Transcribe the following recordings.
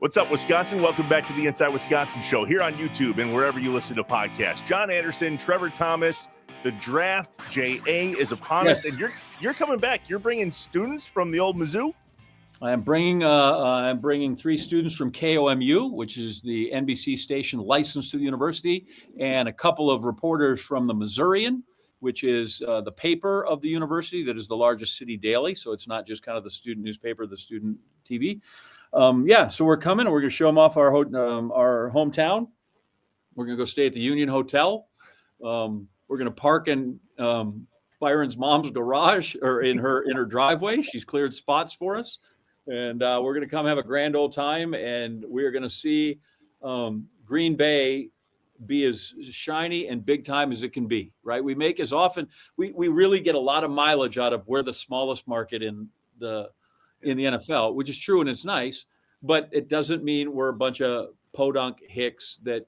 What's up, Wisconsin? Welcome back to the Inside Wisconsin Show here on YouTube and wherever you listen to podcasts. John Anderson, Trevor Thomas, the draft, J.A. is upon us, and you're coming back. You're bringing students from the old Mizzou? I'm bringing 3 students from KOMU, which is the NBC station licensed to the university, and a couple of reporters from the Missourian, which is the paper of the university that is the largest city daily. So it's not just kind of the student newspaper, the student TV. So we're coming and we're going to show them off our hometown. We're going to go stay at the Union Hotel. We're going to park in Byron's mom's garage or in her driveway. She's cleared spots for us. And we're going to come have a grand old time. And we're going to see Green Bay be as shiny and big time as it can be, right? We make as often, we really get a lot of mileage out of we're the smallest market in the NFL, which is true and it's nice, but it doesn't mean we're a bunch of podunk hicks that,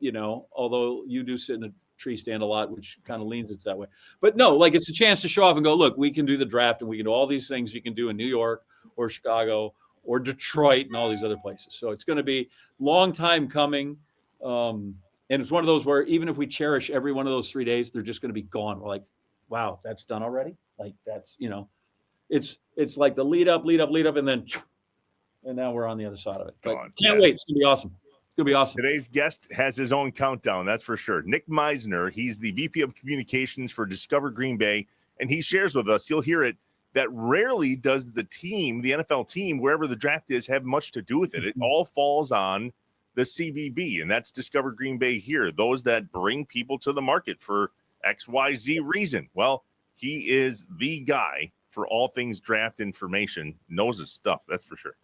although you do sit in a tree stand a lot, which kind of leans it that way. But no, like it's a chance to show off and go, look, we can do the draft and we can do all these things you can do in New York or Chicago or Detroit and all these other places. So it's going to be long time coming. And it's one of those where even if we cherish every one of those 3 days, they're just going to be gone. We're like, wow, that's done already. Like that's, it's like the lead up, and now we're on the other side of it. But can't wait. It's going to be awesome. It's going to be awesome. Today's guest has his own countdown, that's for sure. Nick Meisner, he's the VP of Communications for Discover Green Bay, and he shares with us, you'll hear it, that rarely does the team, the NFL team, wherever the draft is, have much to do with it. It all falls on the CVB, and that's Discover Green Bay here, those that bring people to the market for XYZ reason. Well, he is the guy for all things draft information, knows his stuff, that's for sure.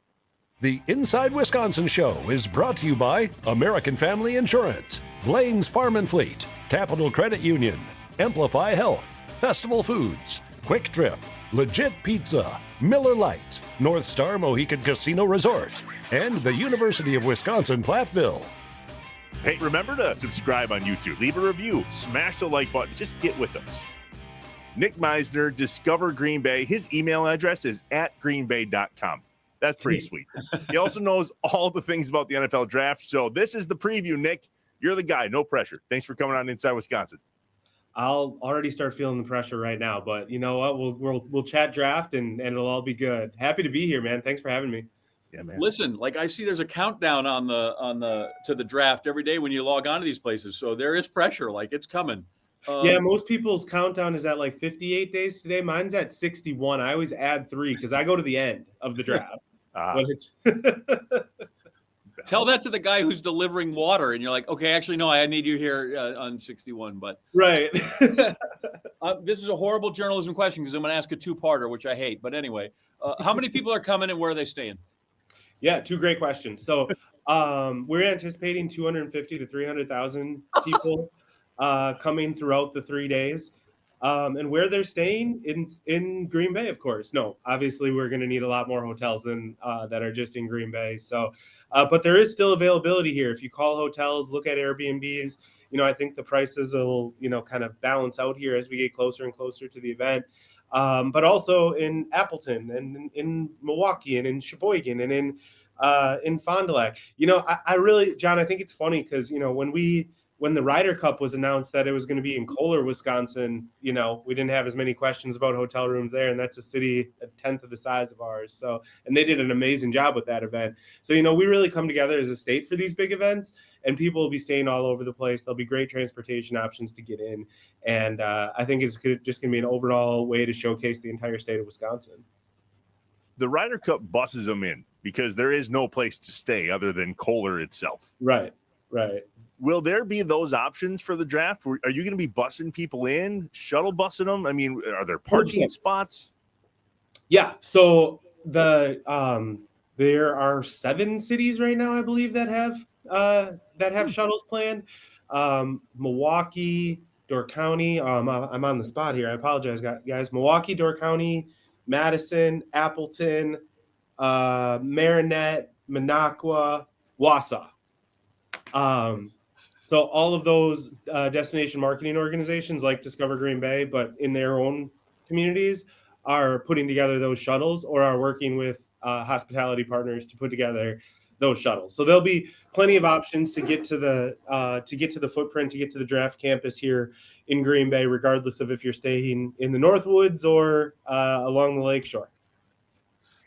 The Inside Wisconsin Show is brought to you by American Family Insurance, Blaine's Farm and Fleet, Capital Credit Union, Amplify Health, Festival Foods, Quick Trip, Legit Pizza, Miller Lite, North Star Mohican Casino Resort, and the University of Wisconsin-Platteville. Hey, remember to subscribe on YouTube, leave a review, smash the like button, just get with us. Nick Meisner, Discover Green Bay. His email address is @greenbay.com. That's pretty sweet. He also knows all the things about the NFL draft. So this is the preview, Nick. You're the guy. No pressure. Thanks for coming on Inside Wisconsin. I'll already start feeling the pressure right now, but you know what? We'll chat draft and it'll all be good. Happy to be here, man. Thanks for having me. Yeah, man. Listen, like I see there's a countdown to the draft every day when you log on to these places. So there is pressure, like it's coming. Yeah, most people's countdown is at like 58 days today. Mine's at 61. I always add 3 because I go to the end of the draft. Tell that to the guy who's delivering water, and you're like, okay, actually, no, I need you here on 61. But right. This is a horrible journalism question because I'm going to ask a 2-parter, which I hate. But anyway, how many people are coming and where are they staying? Yeah, 2 great questions. So we're anticipating 250 to 300,000 people coming throughout the 3 days. And where they're staying in Green Bay, of course. No, obviously we're going to need a lot more hotels than that are just in Green Bay. So, but there is still availability here. If you call hotels, look at Airbnbs, I think the prices will, kind of balance out here as we get closer and closer to the event. But also in Appleton and in Milwaukee and in Sheboygan and in Fond du Lac. I really, John, I think it's funny because, when the Ryder Cup was announced that it was going to be in Kohler, Wisconsin, we didn't have as many questions about hotel rooms there. And that's a city a tenth of the size of ours. So, and they did an amazing job with that event. So, we really come together as a state for these big events, and people will be staying all over the place. There'll be great transportation options to get in. And I think it's just going to be an overall way to showcase the entire state of Wisconsin. The Ryder Cup buses them in because there is no place to stay other than Kohler itself. Right. Will there be those options for the draft? Are you going to be bussing people in, shuttle bussing them? I mean, are there parking spots? Yeah. So there are 7 cities right now, I believe, that have shuttles planned. Milwaukee, Door County. I'm on the spot here. I apologize, guys. Milwaukee, Door County, Madison, Appleton, Marinette, Minocqua, Wausau. So all of those destination marketing organizations like Discover Green Bay, but in their own communities, are putting together those shuttles or are working with hospitality partners to put together those shuttles. So there'll be plenty of options to get to the footprint, to get to the draft campus here in Green Bay, regardless of if you're staying in the Northwoods or along the lakeshore.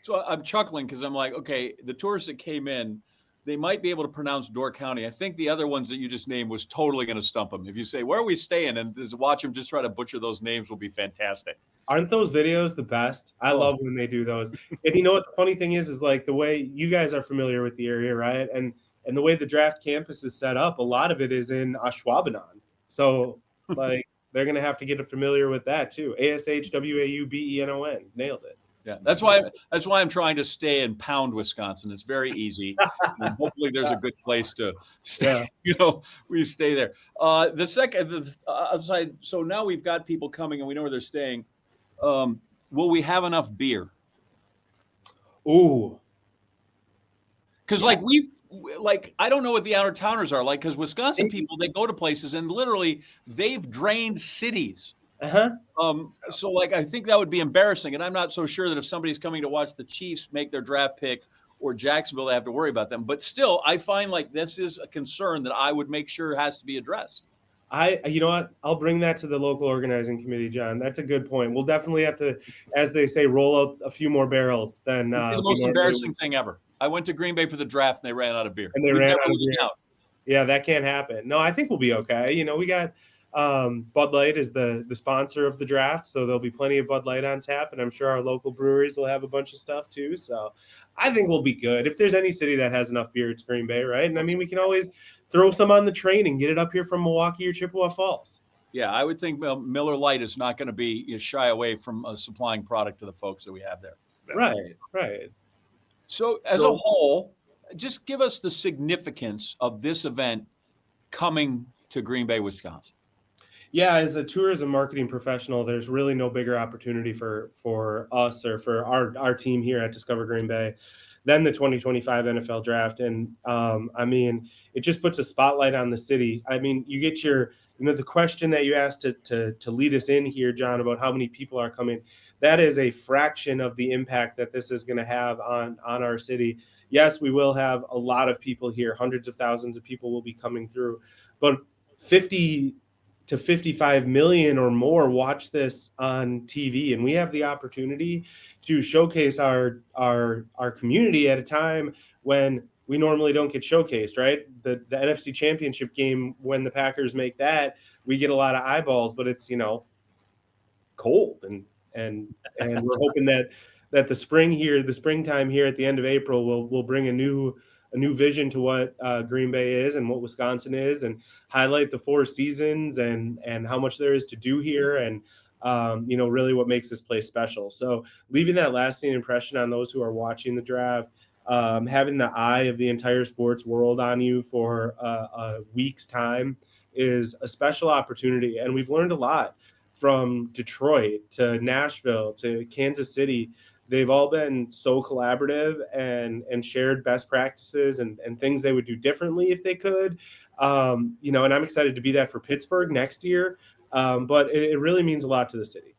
So I'm chuckling because I'm like, okay, the tourists that came in, they might be able to pronounce Door County. I think the other ones that you just named was totally going to stump them. If you say, where are we staying? And just watch them just try to butcher those names will be fantastic. Aren't those videos the best? I love when they do those. And you know what the funny thing is like the way you guys are familiar with the area, right? And the way the draft campus is set up, a lot of it is in Ashwaubenon. So like they're going to have to get familiar with that too. ASHWAUBENON. Nailed it. Yeah, that's why I'm trying to stay in Pound, Wisconsin. It's very easy. And hopefully, there's a good place to stay. We stay there. The outside. So now we've got people coming, and we know where they're staying. Will we have enough beer? Ooh, because I don't know what the outer towners are like. Because Wisconsin people, they go to places and literally they've drained cities. So I think that would be embarrassing. And I'm not so sure that if somebody's coming to watch the Chiefs make their draft pick or Jacksonville, they have to worry about them. But still, I find like this is a concern that I would make sure has to be addressed. You know what? I'll bring that to the local organizing committee, John. That's a good point. We'll definitely have to, as they say, roll out a few more barrels than the most embarrassing thing ever. I went to Green Bay for the draft and they ran out of beer. And they ran out of beer. Yeah, that can't happen. No, I think we'll be okay. We got Bud Light is the sponsor of the draft, so there'll be plenty of Bud Light on tap, and I'm sure our local breweries will have a bunch of stuff too. So I think we'll be good. If there's any city that has enough beer, it's Green Bay, right? And I mean, we can always throw some on the train and get it up here from Milwaukee or Chippewa Falls. Yeah, I would think Miller Lite is not going to be shy away from supplying product to the folks that we have there. Right. So as a whole, just give us the significance of this event coming to Green Bay, Wisconsin. Yeah, as a tourism marketing professional, there's really no bigger opportunity for us or for our team here at Discover Green Bay than the 2025 NFL draft. And I mean, it just puts a spotlight on the city. I mean, you get the question that you asked to lead us in here, John, about how many people are coming. That is a fraction of the impact that this is going to have on our city. Yes, we will have a lot of people here. Hundreds of thousands of people will be coming through, but 50 to 55 million or more watch this on TV. And we have the opportunity to showcase our community at a time when we normally don't get showcased, right? The NFC Championship game, when the Packers make that, we get a lot of eyeballs, but it's, cold. And we're hoping that the springtime here at the end of April will bring a new vision to what Green Bay is and what Wisconsin is, and highlight the 4 seasons and how much there is to do here, and really what makes this place special. So leaving that lasting impression on those who are watching the draft, having the eye of the entire sports world on you for a week's time is a special opportunity. And we've learned a lot from Detroit to Nashville to Kansas City. They've all been so collaborative and shared best practices and things they would do differently if they could. And I'm excited to be that for Pittsburgh next year. But it really means a lot to the city.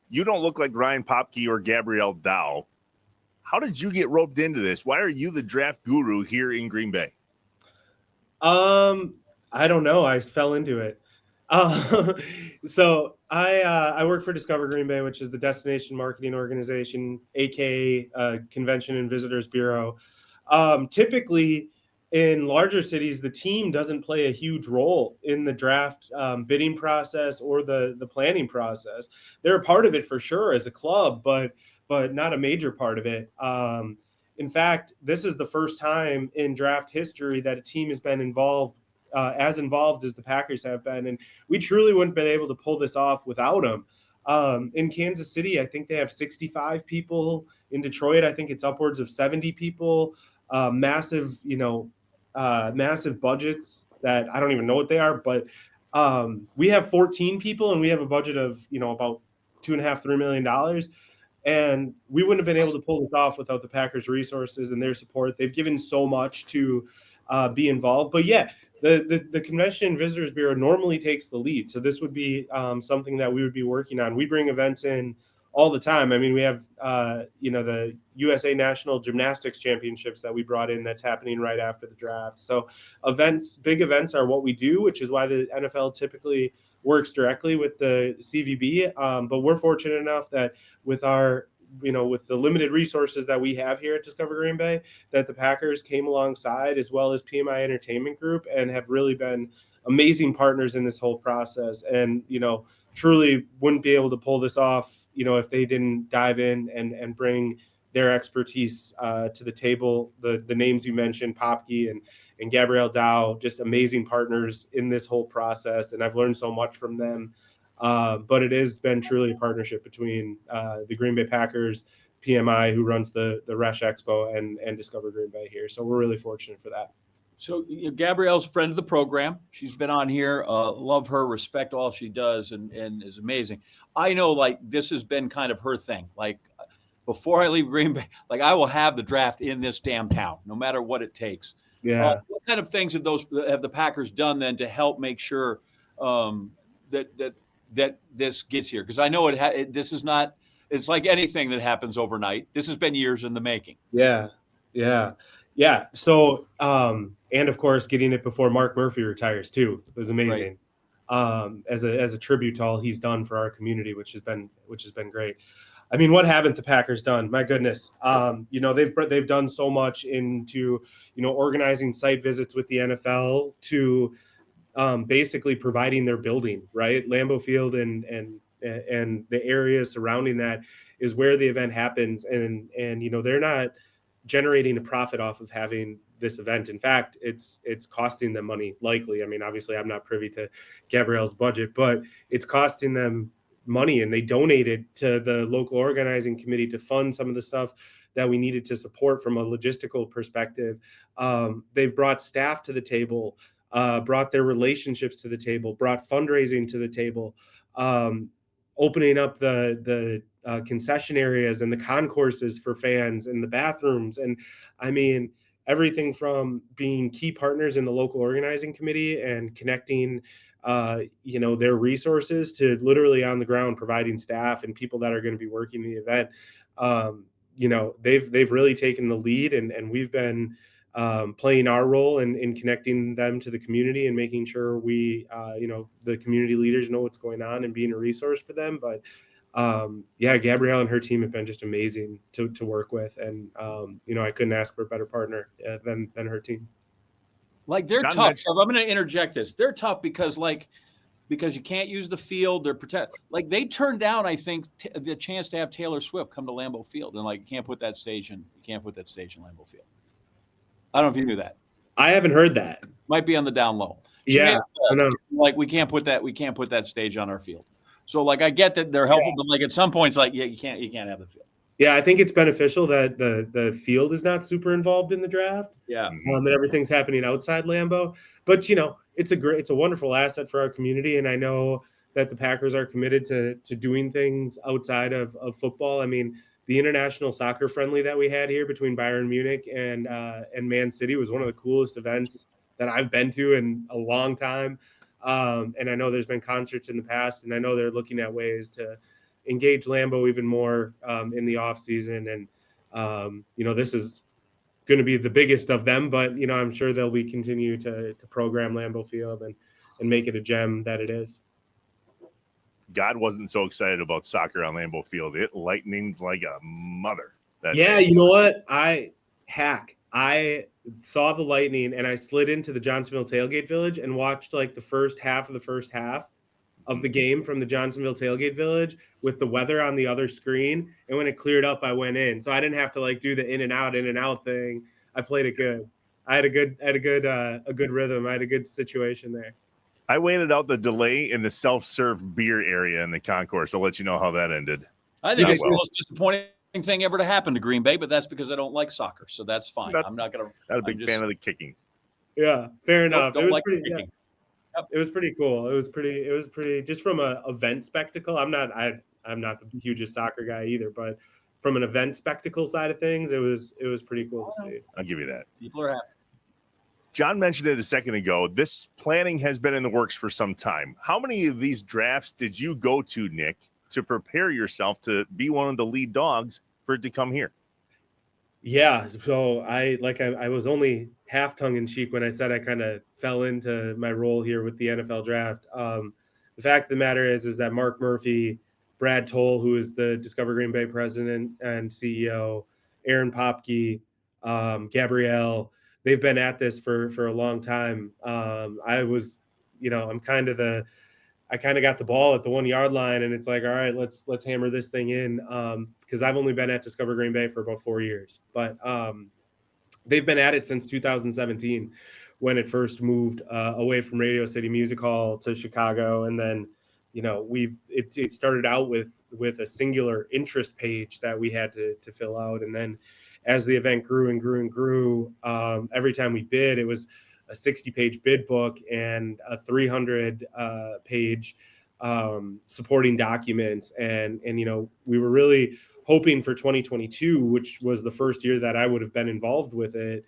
You don't look like Ryan Popke or Gabrielle Dow. How did you get roped into this? Why are you the draft guru here in Green Bay? I don't know. I fell into it. So I work for Discover Green Bay, which is the destination marketing organization, aka Convention and Visitors Bureau. Typically, in larger cities, the team doesn't play a huge role in the draft bidding process or the planning process. They're a part of it for sure as a club, but not a major part of it. In fact, this is the first time in draft history that a team has been involved as the Packers have been. And we truly wouldn't have been able to pull this off without them. In Kansas City, I think they have 65 people. In Detroit, I think it's upwards of 70 people. Massive budgets that I don't even know what they are, but we have 14 people and we have a budget of, about $2.5-3 million. And we wouldn't have been able to pull this off without the Packers' resources and their support. They've given so much to be involved. But yeah, the Convention and Visitors Bureau normally takes the lead. So this would be something that we would be working on. We bring events in all the time. I mean, we have, the USA National Gymnastics Championships that we brought in that's happening right after the draft. So big events are what we do, which is why the NFL typically works directly with the CVB. But we're fortunate enough that with with the limited resources that we have here at Discover Green Bay, that the Packers came alongside, as well as PMI Entertainment Group, and have really been amazing partners in this whole process. And, truly wouldn't be able to pull this off, if they didn't dive in and bring their expertise to the table. The names you mentioned, Popke and Gabrielle Dow, just amazing partners in this whole process. And I've learned so much from them. But it has been truly a partnership between the Green Bay Packers, PMI, who runs the Resh Expo, and Discover Green Bay here. So we're really fortunate for that. So Gabrielle's a friend of the program. She's been on here. Love her, respect all she does, and is amazing. I know, like, this has been kind of her thing. Like, before I leave Green Bay, like, I will have the draft in this damn town, no matter what it takes. Yeah. What kind of things have the Packers done then to help make sure that this gets here? Because I know this is not. It's like anything that happens overnight. This has been years in the making. Yeah. So, and of course, getting it before Mark Murphy retires too was amazing. Right. As a tribute to all he's done for our community, which has been great. I mean, what haven't the Packers done? My goodness. They've done so much into, organizing site visits with the NFL to basically providing their building, right? Lambeau Field and the area surrounding that is where the event happens. And they're not generating a profit off of having this event. In fact, it's costing them money, likely. I mean, obviously I'm not privy to Gabrielle's budget, but it's costing them money, and they donated to the local organizing committee to fund some of the stuff that we needed to support from a logistical perspective. They've brought staff to the table, brought their relationships to the table, brought fundraising to the table, opening up the concession areas and the concourses for fans and the bathrooms. And I mean, everything from being key partners in the local organizing committee and connecting their resources to literally on the ground providing staff and people that are going to be working the event. They've really taken the lead, and we've been playing our role in connecting them to the community and making sure we, the community leaders know what's going on and being a resource for them. But Gabrielle and her team have been just amazing to work with. And, I couldn't ask for a better partner than her team. Like, they're tough. So I'm going to interject this. They're tough because you can't use the field. They're like, they turned down, I think, the chance to have Taylor Swift come to Lambeau Field, and like, you can't put that stage in Lambeau Field. I don't know if you knew that. I haven't heard that. Might be on the down low. I know. Like, we can't put that stage on our field. So, like, I get that they're helpful, but like, at some points, like, you can't have the field. Yeah, I think it's beneficial that the field is not super involved in the draft. Yeah. That everything's happening outside Lambeau. But, it's a wonderful asset for our community. And I know that the Packers are committed to doing things outside of football. I mean, the international soccer friendly that we had here between Bayern Munich and Man City was one of the coolest events that I've been to in a long time. And I know there's been concerts in the past, and I know they're looking at ways to engage Lambeau even more in the off season. And, this is going to be the biggest of them, but, I'm sure they'll be continue to program Lambeau Field and make it a gem that it is. God wasn't so excited about soccer on Lambeau Field. It lightninged like a mother. You know what? I saw the lightning, and I slid into the Johnsonville Tailgate Village and watched like the first half of the game from the Johnsonville Tailgate Village with the weather on the other screen. And when it cleared up, I went in. So I didn't have to like do the in and out thing. I played it good. I had a good rhythm. I had a good situation there. I waited out the delay in the self-serve beer area in the concourse. I'll let you know how that ended. I think it's the most disappointing thing ever to happen to Green Bay, but that's because I don't like soccer. So that's fine. I'm not going to. Not a big fan of the kicking. Yeah, fair enough. Don't like kicking. Yeah. It was pretty cool. It was pretty just from an event spectacle. I'm not the hugest soccer guy either, but from an event spectacle side of things, it was pretty cool to see. I'll give you that. People are happy. John mentioned it a second ago. This planning has been in the works for some time. How many of these drafts did you go to, Nick, to prepare yourself to be one of the lead dogs for it to come here? Yeah, so I was only half tongue in cheek when I said I kind of fell into my role here with the NFL draft. The fact of the matter is that Mark Murphy, Brad Toll, who is the Discover Green Bay president and CEO, Aaron Popke, Gabrielle, they've been at this for a long time. I was, I kind of got the ball at the 1 yard line, and it's like, all right, let's hammer this thing in. Because I've only been at Discover Green Bay for about 4 years, but they've been at it since 2017 when it first moved away from Radio City Music Hall to Chicago, and then it started out with a singular interest page that we had to fill out, and then as the event grew and grew and grew, every time we bid, it was a 60-page bid book and a 300-page supporting documents. And we were really hoping for 2022, which was the first year that I would have been involved with it.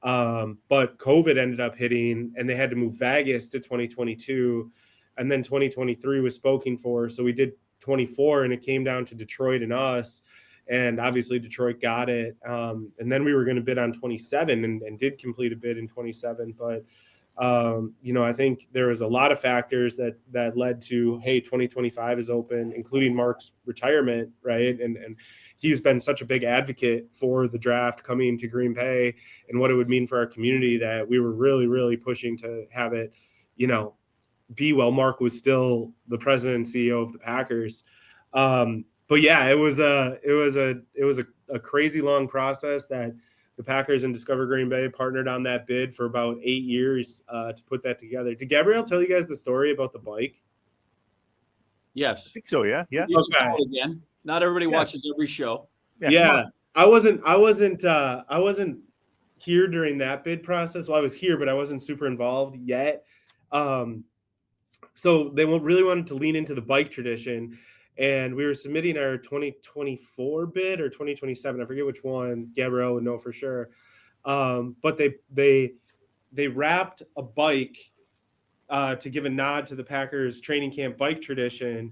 But COVID ended up hitting, and they had to move Vegas to 2022. And then 2023 was spoken for. So we did 24, and it came down to Detroit and us. And obviously Detroit got it. And then we were going to bid on 27 and did complete a bid in 27. But, I think there was a lot of factors that led to, hey, 2025 is open, including Mark's retirement, right? And he's been such a big advocate for the draft coming to Green Bay and what it would mean for our community that we were really, really pushing to have it, be while Mark was still the president and CEO of the Packers. But yeah, it was a crazy long process that the Packers and Discover Green Bay partnered on that bid for about 8 years to put that together. Did Gabrielle tell you guys the story about the bike? Yes. I think so. Yeah. Okay. Again, not everybody watches every show. Yeah. I wasn't here during that bid process. Well, I was here, but I wasn't super involved yet. So they really wanted to lean into the bike tradition. And we were submitting our 2024 bid or 2027. I forget which one. Gabrielle would know for sure. But they wrapped a bike to give a nod to the Packers training camp bike tradition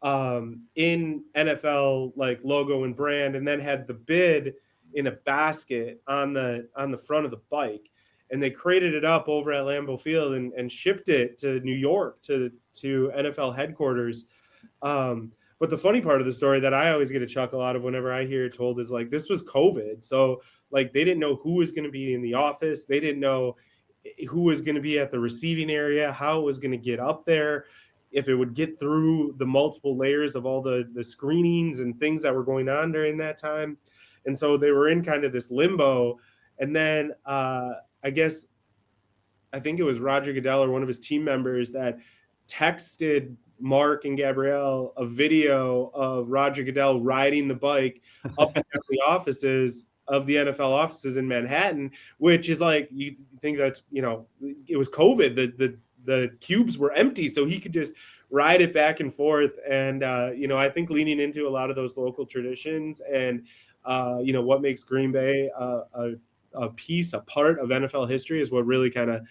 in NFL like logo and brand, and then had the bid in a basket on the front of the bike. And they crated it up over at Lambeau Field and shipped it to New York to NFL headquarters. But the funny part of the story that I always get a chuckle out of whenever I hear it told is like, this was COVID. So like, they didn't know who was going to be in the office. They didn't know who was going to be at the receiving area, how it was going to get up there, if it would get through the multiple layers of all the screenings and things that were going on during that time. And so they were in kind of this limbo. And then I think it was Roger Goodell or one of his team members that texted Mark and Gabrielle a video of Roger Goodell riding the bike up and down the offices of the NFL offices in Manhattan, which is like, you think that's, it was COVID. The cubes were empty, so he could just ride it back and forth. And, I think leaning into a lot of those local traditions and, what makes Green Bay a part of NFL history is what really kind of,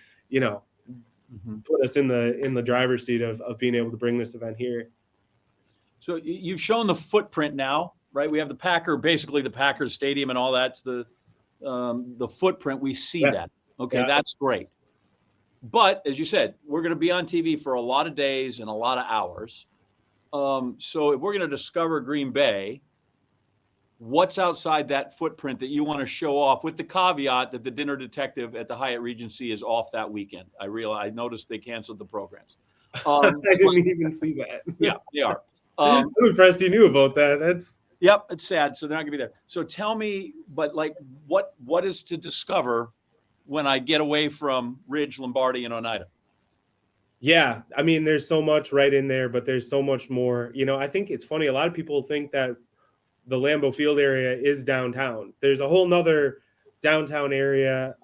put us in the driver's seat of being able to bring this event here. So you've shown the footprint now, right? We have basically the Packers stadium and all that's the footprint. We see that. Okay, that's great. But as you said, we're going to be on TV for a lot of days and a lot of hours. So if we're going to discover Green Bay, what's outside that footprint that you want to show off, with the caveat that the Dinner Detective at the Hyatt Regency is off that weekend? I noticed they canceled the programs. I didn't even see that. Yeah, they are. I'm impressed you knew about that. Yep, it's sad. So they're not going to be there. So tell me, but like, what is to discover when I get away from Ridge, Lombardi, and Oneida? Yeah, I mean, there's so much right in there, but there's so much more. I think it's funny. A lot of people think that the Lambeau Field area is downtown. There's a whole nother downtown area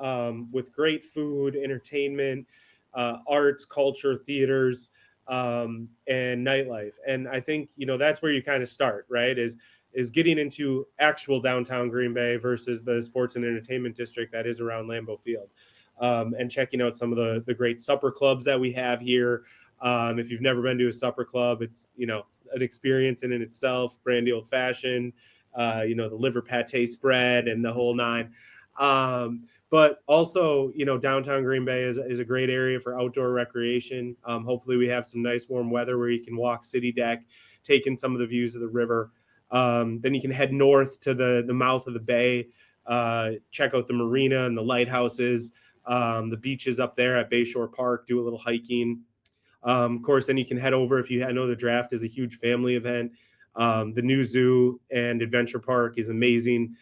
with great food, entertainment, arts, culture, theaters, and nightlife. And I think, that's where you kind of start, right? Is getting into actual downtown Green Bay versus the sports and entertainment district that is around Lambeau Field, and checking out some of the great supper clubs that we have here. If you've never been to a supper club, it's, an experience in itself. Brandy old fashioned, the liver pate spread and the whole nine. But also, downtown Green Bay is a great area for outdoor recreation. Hopefully we have some nice warm weather where you can walk city deck, take in some of the views of the river. Then you can head north to the mouth of the bay, check out the marina and the lighthouses, the beaches up there at Bayshore Park, do a little hiking. Of course, then you can head over, I know the draft is a huge family event. The new zoo and adventure park is amazing.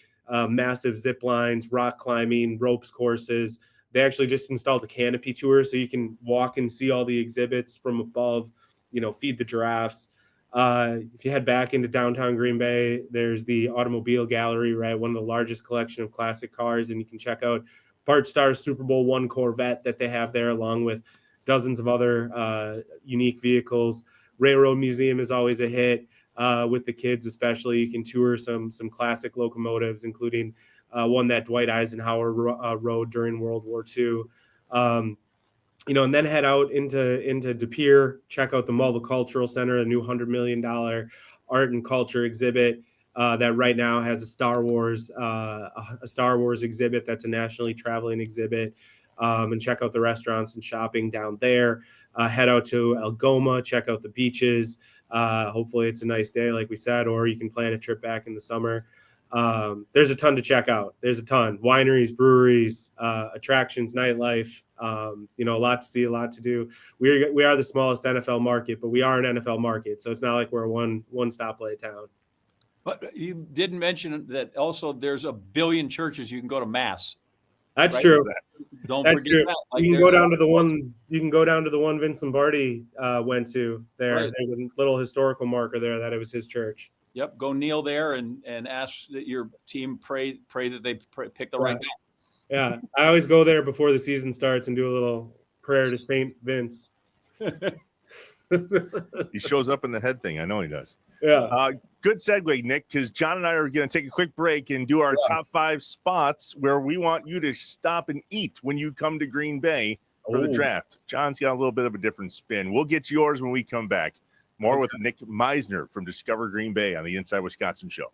Massive zip lines, rock climbing, ropes courses. They actually just installed a canopy tour so you can walk and see all the exhibits from above, feed the giraffes. If you head back into downtown Green Bay, there's the automobile gallery, right? One of the largest collection of classic cars. And you can check out Bart Starr's Super Bowl I Corvette that they have there, along with dozens of other unique vehicles. Railroad Museum is always a hit with the kids, especially. You can tour some classic locomotives, including one that Dwight Eisenhower rode during World War II. And then head out into De Pere, check out the Multicultural Center, a new $100 million art and culture exhibit that right now has a Star Wars exhibit that's a nationally traveling exhibit. And check out the restaurants and shopping down there. Head out to Algoma, check out the beaches. Hopefully it's a nice day, like we said, or you can plan a trip back in the summer. There's a ton to check out. There's a ton. Wineries, breweries, attractions, nightlife, a lot to see, a lot to do. We are the smallest NFL market, but we are an NFL market. So it's not like we're a one stoplight town. But you didn't mention that also there's a billion churches you can go to mass. That's right? true. Don't That's forget true. that. Like, You can go down to the one Vince Lombardi went to there. Right. There's a little historical marker there that it was his church. Yep. Go kneel there and ask that your team pray that they pick the right guy. Yeah. I always go there before the season starts and do a little prayer to Saint Vince. He shows up in the head thing. I know he does. Yeah. Good segue, Nick, because John and I are going to take a quick break and do our top 5 spots where we want you to stop and eat when you come to Green Bay for the draft. John's got a little bit of a different spin. We'll get yours when we come back. More with Nick Meisner from Discover Green Bay on the Inside Wisconsin Show.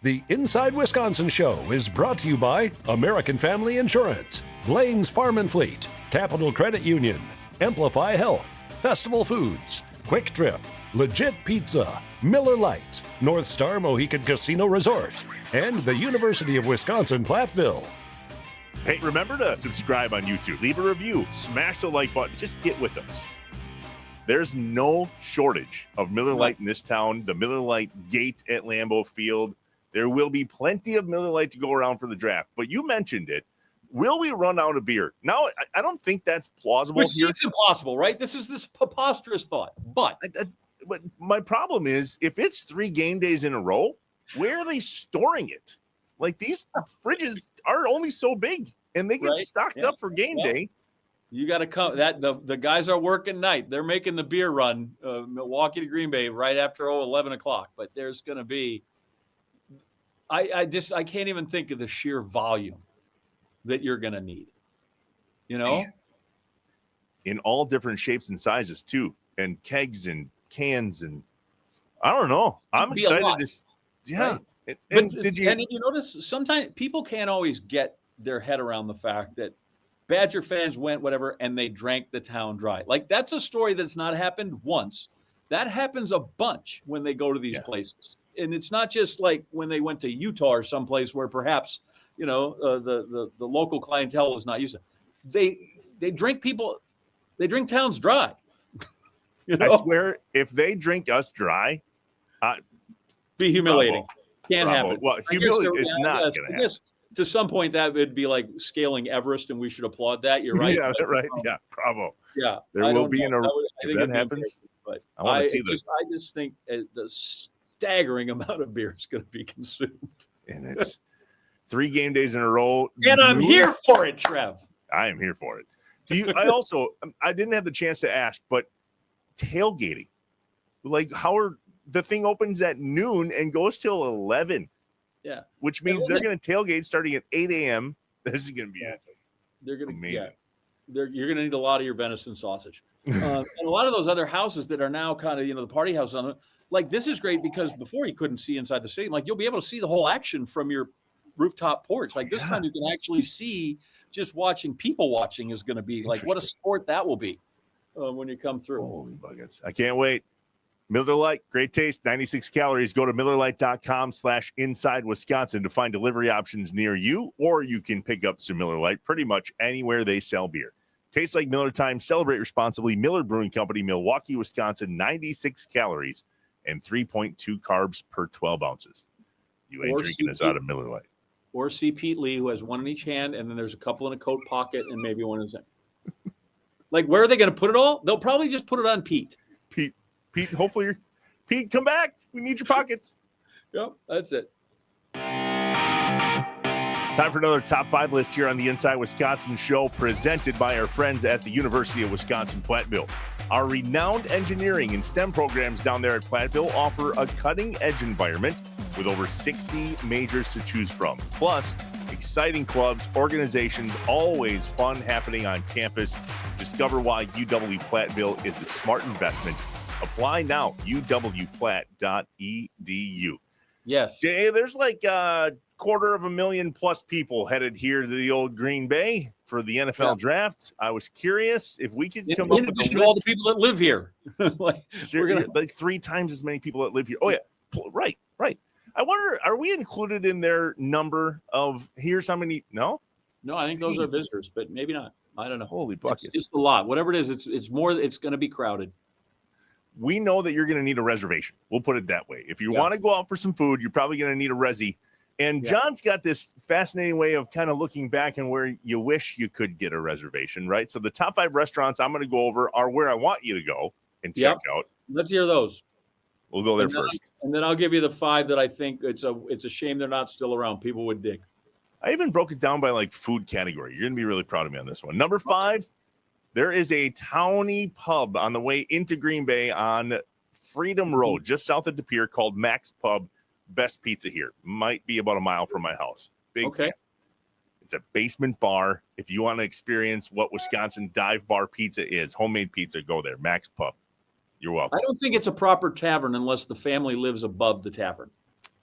The Inside Wisconsin Show is brought to you by American Family Insurance, Blaine's Farm and Fleet, Capital Credit Union, Amplify Health, Festival Foods, Quick Trip, Legit Pizza, Miller Lite, North Star Mohican Casino Resort, and the University of Wisconsin-Platteville. Hey, remember to subscribe on YouTube, leave a review, smash the like button, just get with us. There's no shortage of Miller Lite in this town, the Miller Lite gate at Lambeau Field. There will be plenty of Miller Lite to go around for the draft, but you mentioned it. Will we run out of beer? No, I don't think that's plausible. Which seems impossible, right? This is this preposterous thought. But my problem is, if it's 3 game days in a row, where are they storing it? Like, these fridges are only so big, and they get stocked up for game day. You got to come. The guys are working night. They're making the beer run, Milwaukee to Green Bay, right after 11 o'clock. But there's going to be. I can't even think of the sheer volume that you're going to need. In all different shapes and sizes too, and kegs and cans, and I don't know. I'm excited to. Right. And did you notice sometimes people can't always get their head around the fact that Badger fans went whatever and they drank the town dry. Like, that's a story that's not happened once. That happens a bunch when they go to these places. And it's not just like when they went to Utah or someplace where perhaps, the local clientele is not used to it. They drink towns dry. I swear, if they drink us dry, be humiliating. Can't happen. Well, humiliating is not going to happen. To some point, that would be like scaling Everest, and we should applaud that. You're right. Yeah, right. Yeah, bravo. Yeah, there will be if that happens. Crazy, but I want to see I just think the staggering amount of beer is going to be consumed. And it's 3 game days in a row. And I'm here for it, Trev. I am here for it. I didn't have the chance to ask, but tailgating, like, the thing opens at noon and goes till 11. Yeah. Which means they're going to tailgate starting at 8 a.m. This is going to be they're going to amazing. you're going to need a lot of your venison sausage. And a lot of those other houses that are now kind of, the party house on it, like this is great because before you couldn't see inside the stadium. Like you'll be able to see the whole action from your rooftop porch. Like this time you can actually see, just watching, people watching is going to be like, what a sport that will be when you come through. Holy buckets. I can't wait. Miller Lite, great taste, 96 calories. Go to MillerLite.com/inside Wisconsin to find delivery options near you, or you can pick up some Miller Lite pretty much anywhere they sell beer. Tastes like Miller time. Celebrate responsibly. Miller Brewing Company, Milwaukee, Wisconsin, 96 calories and 3.2 carbs per 12 ounces. You ain't drinking this out of Miller Lite. Or see Pete Lee, who has one in each hand, and then there's a couple in a coat pocket and maybe one in his hand. Like, where are they going to put it all? They'll probably just put it on Pete. Pete, hopefully Pete, come back. We need your pockets. Yep, that's it. Time for another top 5 list here on the Inside Wisconsin show, presented by our friends at the University of Wisconsin-Platteville. Our renowned engineering and STEM programs down there at Platteville offer a cutting-edge environment with over 60 majors to choose from. Plus, exciting clubs, organizations, always fun happening on campus. Discover why UW-Platteville is a smart investment. Apply now, uwplatt.edu. Yes. Jay, there's like 250,000 plus people headed here to the old Green Bay for the NFL draft. I was curious if we could come up with a list. All the people that live here. like 3 times as many people that live here. Oh, yeah. Right. I wonder, are we included in their number of here's how many? No, I think those are visitors, but maybe not. I don't know. Holy buckets. It's just a lot. Whatever it is, it's more, it's going to be crowded. We know that you're going to need a reservation. We'll put it that way. If you want to go out for some food, you're probably going to need a resi. And John's got this fascinating way of kind of looking back and where you wish you could get a reservation, right? So the top 5 restaurants I'm going to go over are where I want you to go and check out. Let's hear those. We'll go there first. And then I'll give you the 5 that I think it's a shame they're not still around. People would dig. I even broke it down by like food category. You're going to be really proud of me on this one. Number 5, there is a towny pub on the way into Green Bay on Freedom Road, just south of De Pere, called Max Pub. Best pizza here. Might be about a mile from my house. Big fan. It's a basement bar. If you want to experience what Wisconsin dive bar pizza is, homemade pizza, go there. Max Pub. You're welcome. I don't think it's a proper tavern unless the family lives above the tavern.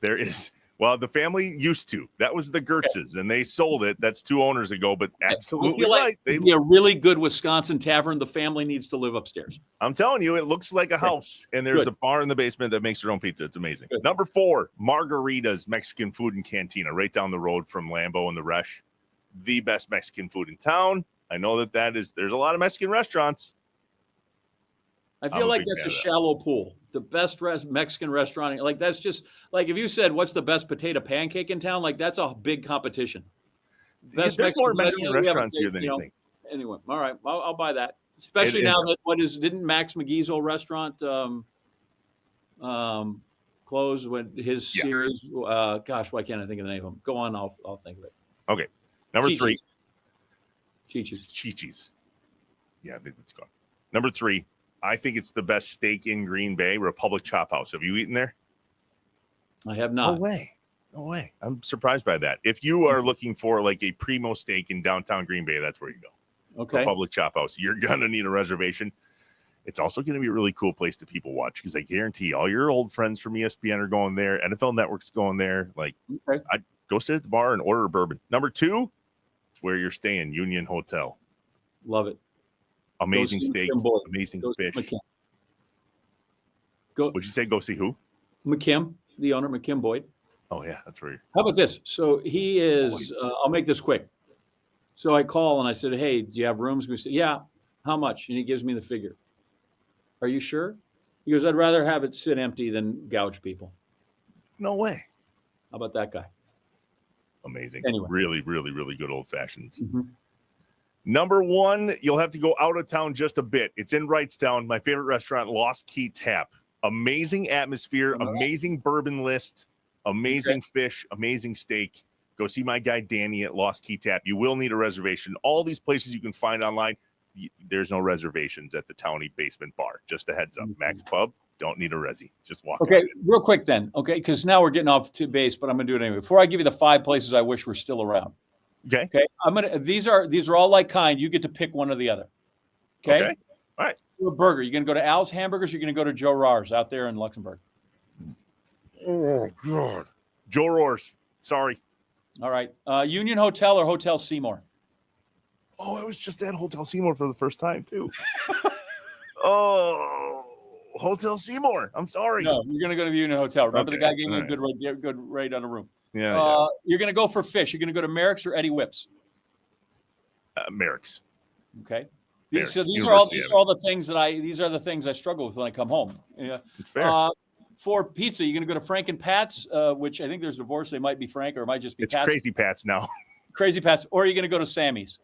There is. Well, the family used to. That was the Gertzes, and they sold it. That's 2 owners ago, but absolutely right. They'd be a really good Wisconsin tavern. The family needs to live upstairs. I'm telling you, it looks like a house, and there's a bar in the basement that makes their own pizza. It's amazing. Number 4, Margarita's Mexican Food and Cantina, right down the road from Lambeau and the Resch. The best Mexican food in town. I know there's a lot of Mexican restaurants. I feel like that's a shallow pool. The best Mexican restaurant. Like, that's just like if you said, what's the best potato pancake in town? Like, that's a big competition. There's more Mexican restaurants here than you think. Anyway, all right. I'll buy that. Especially now that didn't Max McGee's old restaurant close when his series? Gosh, why can't I think of the name of them? Go on. I'll think of it. Okay. Number 3. Chi-Chi's. Yeah, I think it's gone. Number 3. I think it's the best steak in Green Bay, Republic Chop House. Have you eaten there? I have not. No way. I'm surprised by that. If you are looking for like a primo steak in downtown Green Bay, that's where you go. Okay. Republic Chop House. You're going to need a reservation. It's also going to be a really cool place to people watch because I guarantee all your old friends from ESPN are going there. NFL Network's going there. Like, I'd go sit at the bar and order a bourbon. Number 2, it's where you're staying, Union Hotel. Love it. Amazing steak, amazing fish. Would you say go see who? McKim, the owner, McKim Boyd. Oh, yeah, that's right. How about this? So he is, I'll make this quick. So I call and I said, hey, do you have rooms? We said, yeah. How much? And he gives me the figure. Are you sure? He goes, I'd rather have it sit empty than gouge people. No way. How about that guy? Amazing. Anyway. Really, really, really good old fashions. Mm-hmm. Number 1, you'll have to go out of town just a bit. It's in Wrightstown. My favorite restaurant, Lost Key Tap. Amazing atmosphere, amazing bourbon list, amazing fish, amazing steak. Go see my guy Danny at Lost Key Tap. You will need a reservation. All these places you can find online. There's no reservations at the Towny Basement Bar. Just a heads up. Max Pub, don't need a resi. Just walk. Okay, real quick then. Okay, because now we're getting off to base, but I'm going to do it anyway. Before I give you the 5 places I wish were still around. Okay. Okay. These are all like kind. You get to pick one or the other. Okay. All right. A burger. You're going to go to Al's Hamburgers. You're going to go to Joe Rar's out there in Luxembourg. Oh God. Joe Roars. Sorry. All right. Union Hotel or Hotel Seymour? Oh, I was just at Hotel Seymour for the first time too. Oh, Hotel Seymour. I'm sorry. No, you're going to go to the Union Hotel. Remember the guy gave me a right. good rate on the room. Yeah. You're going to go for fish. You're going to go to Merrick's or Eddie Whip's? Merrick's. Okay. Merrick's. These are all the things these are the things I struggle with when I come home. Yeah. It's fair. For pizza, you're going to go to Frank and Pat's, which I think there's a divorce. They might be Frank or it might just be It's Pat's. Crazy Pat's now. Crazy Pat's. Or are you going to go to Sammy's?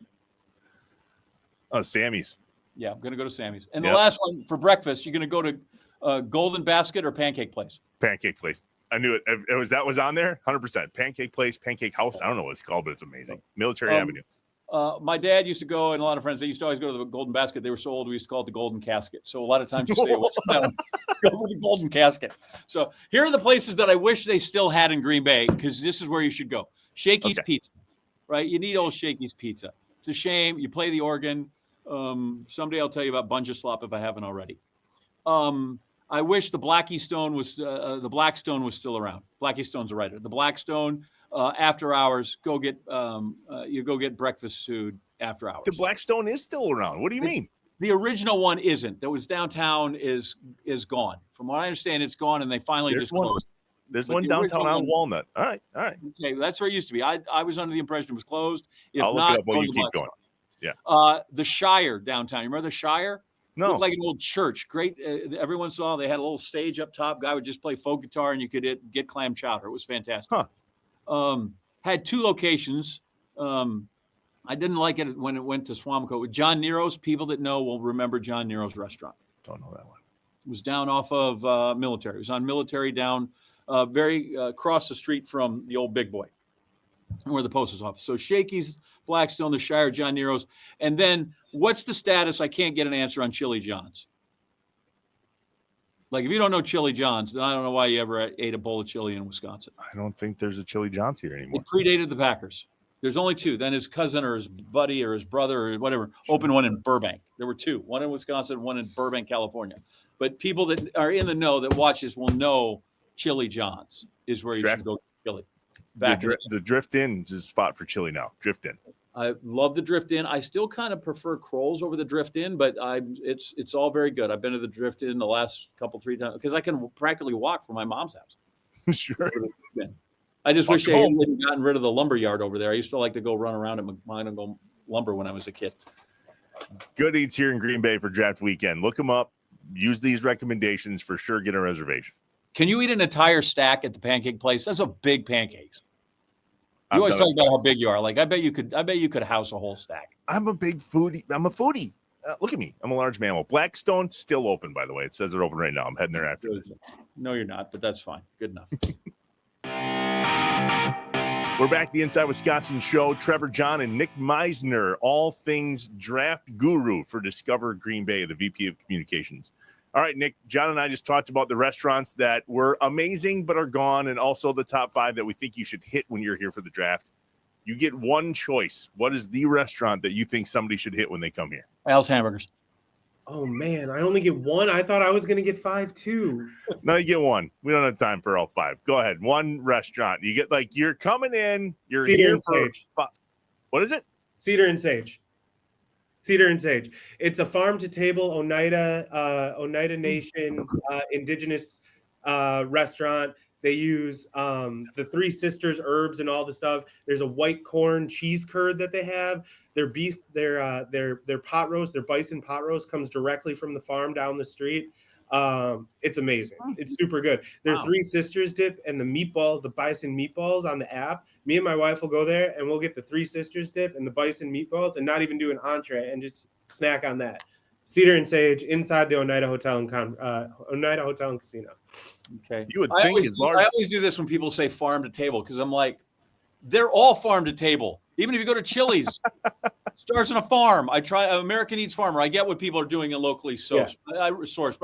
Sammy's. Yeah, I'm going to go to Sammy's. And the last one for breakfast, you're going to go to Golden Basket or Pancake Place? Pancake Place. I knew it. That was on there. 100%. Pancake Place, Pancake House. I don't know what it's called, but it's amazing. Military Avenue. My dad used to go, and a lot of friends, they used to always go to the Golden Basket. They were so old, we used to call it the Golden Casket. So a lot of times you stay away from that one. Go to the Golden Casket. So here are the places that I wish they still had in Green Bay, because this is where you should go. Shakey's Pizza, right? You need old Shakey's Pizza. It's a shame. You play the organ. Someday I'll tell you about Bungeslop if I haven't already. I wish the Blackstone was still around. Blackstone's a writer. The Blackstone, after hours, go get breakfast food after hours. The Blackstone is still around. What do you mean? The original one isn't. That was downtown is gone. From what I understand, it's gone, and they finally closed. There's one downtown on Walnut. All right. Okay, that's where it used to be. I was under the impression it was closed. I'll look it up while you keep going. Yeah. The Shire downtown. You remember the Shire? No. It looked like an old church. Great. Every once in a while, they had a little stage up top. Guy would just play folk guitar, and you could get clam chowder. It was fantastic. Had two locations. I didn't like it when it went to Swamico. With John Nero's, people that know will remember John Nero's restaurant. Don't know that one. It was down off of Military. It was on Military down very across the street from the old Big Boy, where the post office. So Shakey's, Blackstone, the Shire, John Nero's. And then what's the status? I can't get an answer on Chili John's. Like, if you don't know Chili John's, then I don't know why you ever ate a bowl of chili in Wisconsin. I don't think there's a Chili John's here anymore. It predated the Packers. There's only two. Then his cousin or his buddy or his brother or whatever opened one in Burbank. There were two, one in Wisconsin, one in Burbank, California. But people that are in the know that watch this will know Chili John's is where you should go get chili. The Drift In is a spot for chili now. Drift In. I love the Drift In. I still kind of prefer Kroll's over the Drift In, but it's all very good. I've been to the Drift In the last three times because I can practically walk from my mom's house. Sure. I just wish they hadn't gotten rid of the lumber yard over there. I used to like to go run around at McMine and go lumber when I was a kid. Good eats here in Green Bay for draft weekend. Look them up. Use these recommendations for sure. Get a reservation. Can you eat an entire stack at the pancake place? That's a big pancakes. You always talk about how big you are. Like, I bet you could house a whole stack. I'm a big foodie. I'm a foodie. Look at me. I'm a large mammal. Blackstone still open, by the way. It says they're open right now. I'm heading there after this. No, you're not, but that's fine. Good enough. We're back, the Inside Wisconsin show. Trevor John and Nick Meisner, all things draft guru for Discover Green Bay, the VP of Communications. All right, Nick, John and I just talked about the restaurants that were amazing but are gone, and also the top 5 that we think you should hit when you're here for the draft. You get one choice. What is the restaurant that you think somebody should hit when they come here? Al's Hamburgers. Oh, man, I only get one? I thought I was going to get 5, too. No, you get one. We don't have time for all 5. Go ahead. One restaurant. You get, like, you're coming in. You're Cedar here and for Sage. What is it? Cedar and Sage. Cedar and Sage. It's a farm-to-table Oneida Nation indigenous restaurant. They use the Three Sisters herbs and all the stuff. There's a white corn cheese curd that they have. Their beef, their pot roast, their bison pot roast comes directly from the farm down the street. It's amazing. It's super good. Their Three Sisters dip and the bison meatballs on the app. Me and my wife will go there and we'll get the Three Sisters dip and the bison meatballs and not even do an entree and just snack on that. Cedar and Sage inside the Oneida Hotel and Casino. Okay. You would think it's large. I always do this when people say farm to table because I'm like, they're all farm to table. Even if you go to Chili's, starts in a farm. I try American Eats Farmer. I get what people are doing in locally sourced, but I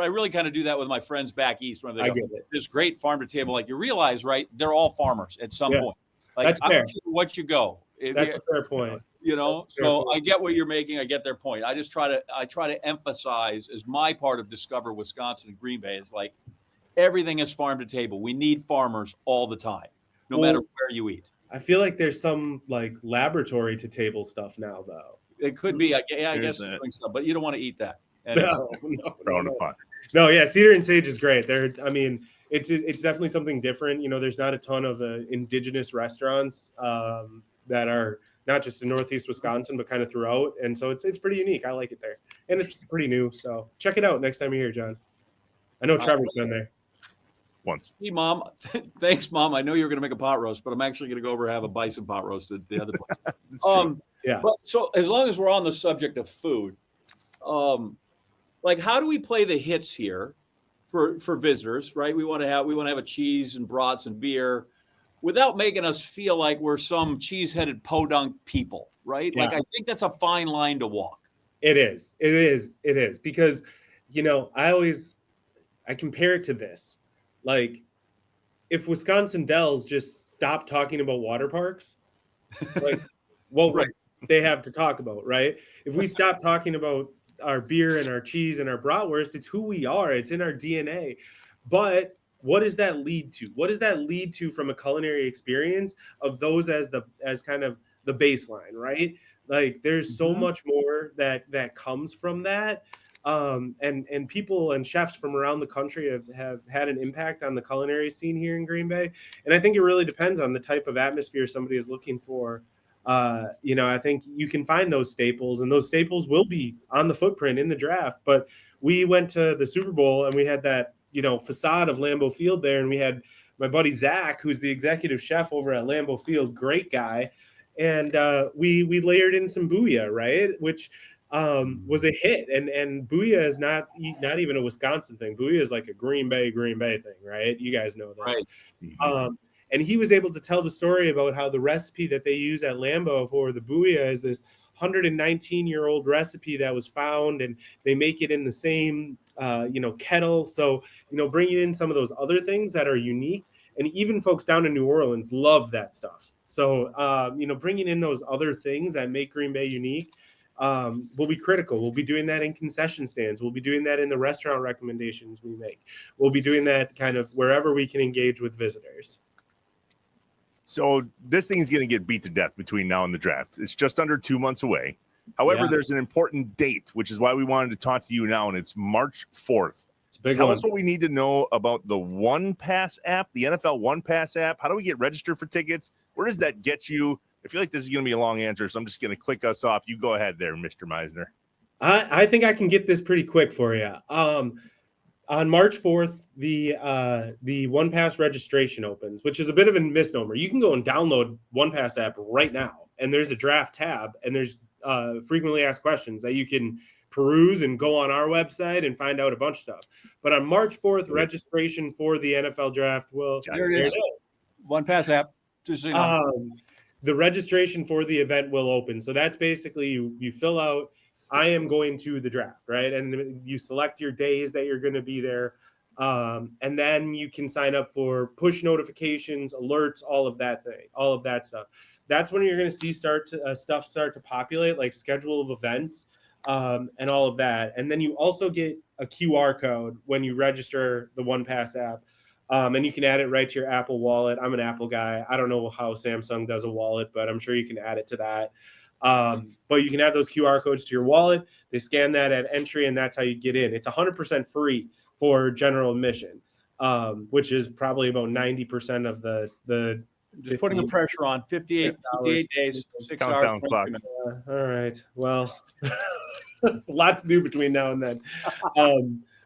really kind of do that with my friends back east when they go, this great farm to table. Like, you realize, right? They're all farmers at some point. Like, That's I fair. don't care what you go. That's a fair point. So I get what you're making. I get their point. I try to emphasize as my part of Discover Wisconsin and Green Bay is like everything is farm to table. We need farmers all the time, no matter where you eat. I feel like there's some like laboratory to table stuff now, though. It could be. I guess that. doing stuff, but you don't want to eat that. Anyway. No, yeah, Cedar and Sage is great. It's definitely something different. There's not a ton of indigenous restaurants that are not just in Northeast Wisconsin, but kind of throughout. And so it's pretty unique. I like it there. And it's pretty new. So check it out next time you're here, John. I know Trevor's been there. Once. Hey, Mom. Thanks, Mom. I know you're going to make a pot roast, but I'm actually going to go over and have a bison pot roast at the other place. Yeah. But so as long as we're on the subject of food, like how do we play the hits here for visitors, right? We want to have a cheese and brats and beer without making us feel like we're some cheese-headed podunk people, right? Yeah. Like I think that's a fine line to walk. It is because I compare it to this. Like if Wisconsin Dells just stopped talking about water parks, like what would they have to talk about, right? If we stop talking about our beer and our cheese and our bratwurst, it's who we are. It's in our DNA. But what does that lead to? What does that lead to from a culinary experience of those as kind of the baseline, right? Like there's so much more that comes from that. And people and chefs from around the country have had an impact on the culinary scene here in Green Bay. And I think it really depends on the type of atmosphere somebody is looking for. I think you can find those staples, and those staples will be on the footprint in the draft. But we went to the Super Bowl and we had that, facade of Lambeau Field there. And we had my buddy Zach, who's the executive chef over at Lambeau Field, great guy. And we layered in some booyah, right? Which was a hit. And booyah is not even a Wisconsin thing. Booyah is like a Green Bay thing, right? You guys know this. Right. And he was able to tell the story about how the recipe that they use at Lambeau for the booyah is this 119-year-old recipe that was found, and they make it in the same, kettle. So, bringing in some of those other things that are unique, and even folks down in New Orleans love that stuff. So, bringing in those other things that make Green Bay unique will be critical. We'll be doing that in concession stands. We'll be doing that in the restaurant recommendations we make. We'll be doing that kind of wherever we can engage with visitors. So this thing is going to get beat to death between now and the draft. It's just under 2 months away. However, there's an important date, which is why we wanted to talk to you now, and it's March 4th. Tell us what we need to know about the One Pass app, the NFL One Pass app. How do we get registered for tickets? Where does that get you? I feel like this is going to be a long answer, so I'm just going to click us off. You go ahead there, Mr. Meisner. I think I can get this pretty quick for you. On March 4th, the One Pass registration opens, which is a bit of a misnomer. You can go and download One Pass app right now, and there's a draft tab, and there's frequently asked questions that you can peruse and go on our website and find out a bunch of stuff. But on March 4th, registration for the NFL draft will. There it is. One Pass app. Just so you know. The registration for the event will open. So that's basically you fill out, I am going to the draft, right? And you select your days that you're going to be there. And then you can sign up for push notifications, alerts, all of that stuff. That's when you're going to see stuff start to populate, like schedule of events and all of that. And then you also get a QR code when you register the One Pass app. And you can add it right to your Apple wallet. I'm an Apple guy. I don't know how Samsung does a wallet, but I'm sure you can add it to that. But you can add those QR codes to your wallet. They scan that at entry, and that's how you get in. It's 100% free for general admission, which is probably about 90% of the just putting the pressure on 58 days, 6 countdown hours. Clock. All right. Well, a lot to do between now and then.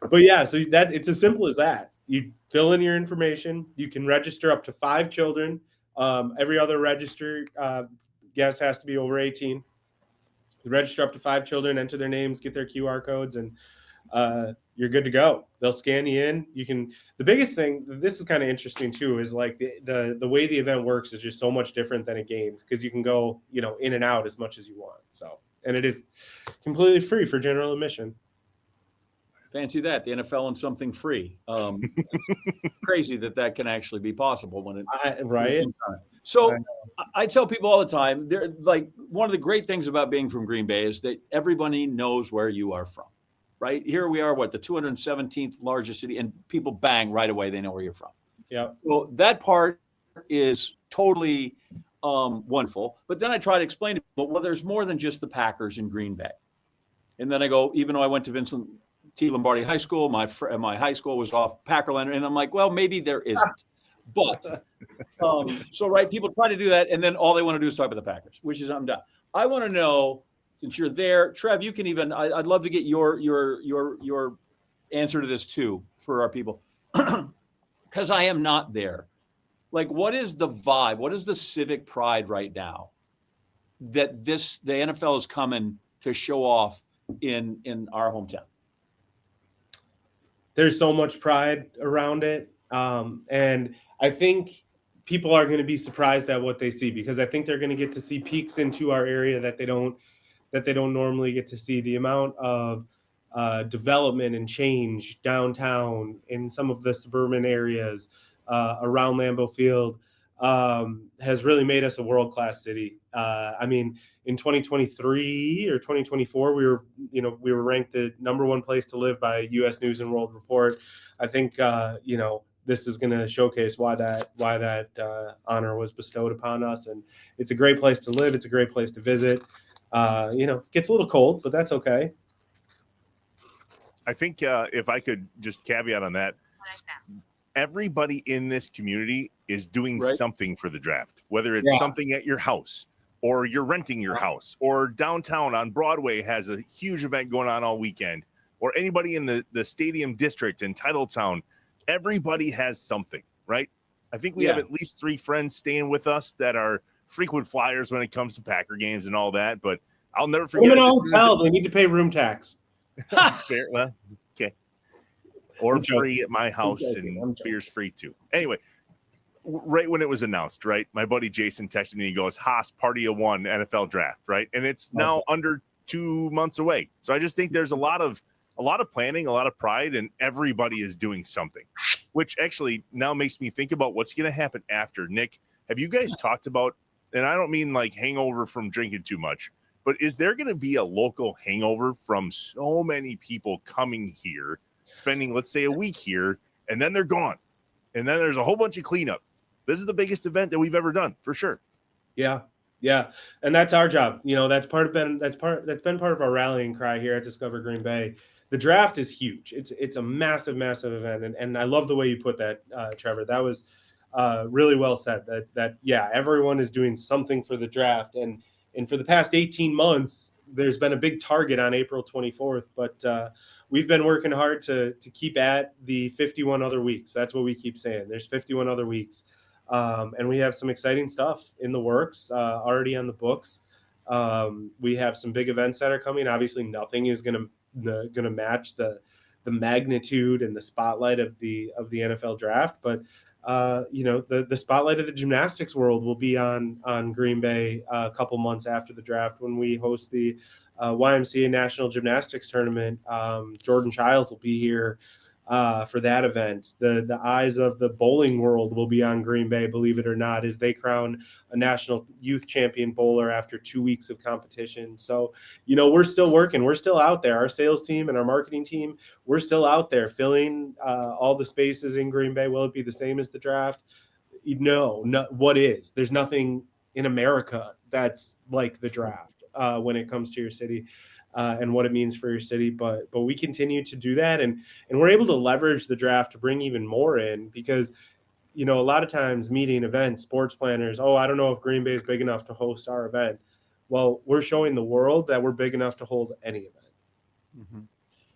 But yeah, so it's as simple as that. You fill in your information. You can register up to 5 children. Every other registered guest has to be over 18. You register up to 5 children, enter their names, get their QR codes, and you're good to go. They'll scan you in. You can. The biggest thing, this is kind of interesting too, is like the way the event works is just so much different than a game because you can go in and out as much as you want. So, and it is completely free for general admission. Fancy that, the NFL and something free. Crazy that can actually be possible when it right. So I tell people all the time, they're like, one of the great things about being from Green Bay is that everybody knows where you are from, right? Here we are, the 217th largest city, and people bang right away. They know where you're from. Yeah. Well, that part is totally wonderful. But then I try to explain to people, well, there's more than just the Packers in Green Bay. And then I go, even though I went to Vincent T. Lombardi High School, my high school was off Packerland, and I'm like, well, maybe there isn't. But so right, people try to do that, and then all they want to do is talk about the Packers, which is I'm done. I want to know, since you're there, Trev, you can even. I'd love to get your answer to this too for our people, because I am not there. Like, what is the vibe? What is the civic pride right now that the NFL is coming to show off in our hometown? There's so much pride around it, and I think people are going to be surprised at what they see, because I think they're going to get to see peeks into our area that they don't normally get to see. The amount of development and change downtown in some of the suburban areas around Lambeau Field has really made us a world-class city. I mean, in 2023 or 2024, we were ranked the #1 place to live by U.S. News and World Report. I think this is going to showcase why that honor was bestowed upon us, and it's a great place to live. It's a great place to visit. It gets a little cold, but that's okay. I think if I could just caveat on that, everybody in this community is doing something for the draft, whether it's something at your house or you're renting your house, or downtown on Broadway has a huge event going on all weekend, or anybody in the stadium district in Titletown. Everybody has something, right? I think we have at least 3 friends staying with us that are frequent flyers when it comes to Packer games and all that. But I'll never forget. We're in a hotel. They need to pay room tax. Fair, well, okay. Or free at my house, and beer's free too. Anyway, right when it was announced, right, my buddy Jason texted me. He goes, "Haas, party of one NFL draft," right? And it's now under 2 months away. So I just think there's a lot of planning, a lot of pride, and everybody is doing something, which actually now makes me think about what's going to happen after. Nick, have you guys talked about, and I don't mean like hangover from drinking too much, but is there going to be a local hangover from so many people coming here, spending, let's say, a week here, and then they're gone, and then there's a whole bunch of cleanup? This is the biggest event that we've ever done, for sure. Yeah, and that's our job. That's been part of our rallying cry here at Discover Green Bay. The draft is huge. It's a massive, massive event, and I love the way you put that, Trevor. That was really well said. That everyone is doing something for the draft, and for the past 18 months, there's been a big target on April 24th, but we've been working hard to keep at the 51 other weeks. That's what we keep saying. There's 51 other weeks. And we have some exciting stuff in the works, already on the books. We have some big events that are coming. Obviously, nothing is going to match the magnitude and the spotlight of the NFL draft, but the spotlight of the gymnastics world will be on Green Bay a couple months after the draft when we host the YMCA National Gymnastics Tournament. Jordan Childs will be here for that event. The eyes of the bowling world will be on Green Bay, believe it or not, as they crown a national youth champion bowler after 2 weeks of competition. So, we're still working. We're still out there. Our sales team and our marketing team, we're still out there filling all the spaces in Green Bay. Will it be the same as the draft? No, what is? There's nothing in America that's like the draft when it comes to your city. And what it means for your city, but we continue to do that, and we're able to leverage the draft to bring even more in, because a lot of times meeting events, sports planners, I don't know if Green Bay is big enough to host our event. Well, we're showing the world that we're big enough to hold any event. Mm-hmm.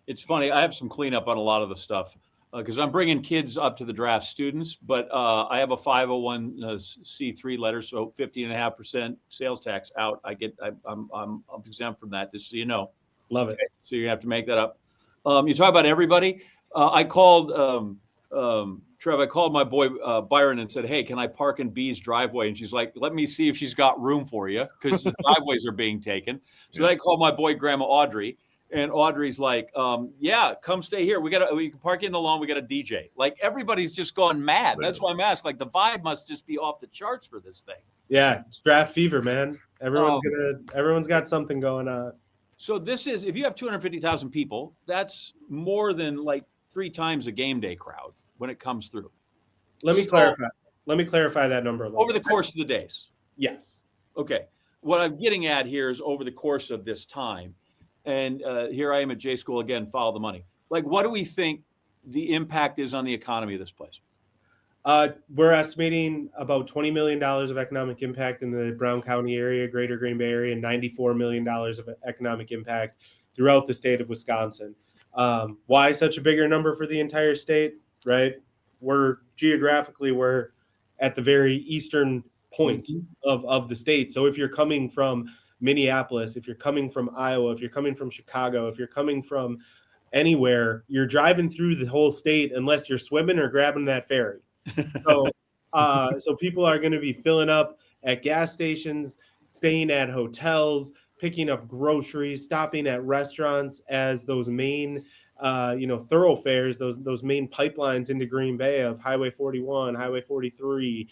It's funny. I have some cleanup on a lot of the stuff because I'm bringing kids up to the draft, students, but I have a 501c3 letter, so 15.5% sales tax out. I'm exempt from that, just so you know. Love it. Okay, so you're gonna have to make that up. You talk about everybody. I called Trev. I called my boy Byron and said, "Hey, can I park in B's driveway?" And she's like, "Let me see if she's got room for you," because the driveways are being taken. So then I called my boy Grandma Audrey. And Audrey's like, yeah, come stay here. We can park in the lawn. We got a DJ. Like everybody's just going mad. That's why I'm asking. Like the vibe must just be off the charts for this thing. Yeah, it's draft fever, man. Everyone's got something going on. So this is, if you have 250,000 people, that's more than like 3 times a game day crowd when it comes through. Let me clarify that number a little over the course of the days. Yes. Okay. What I'm getting at here is over the course of this time. And here I am at J School again, follow the money. Like, what do we think the impact is on the economy of this place? We're estimating about $20 million of economic impact in the Brown County area, greater Green Bay area, and $94 million of economic impact throughout the state of Wisconsin. Why such a bigger number for the entire state, right? We're at the very eastern point of the state. So if you're coming from Minneapolis, if you're coming from Iowa, if you're coming from Chicago, if you're coming from anywhere, you're driving through the whole state unless you're swimming or grabbing that ferry. So people are going to be filling up at gas stations, staying at hotels, picking up groceries, stopping at restaurants as those main thoroughfares, those main pipelines into Green Bay of Highway 41, Highway 43,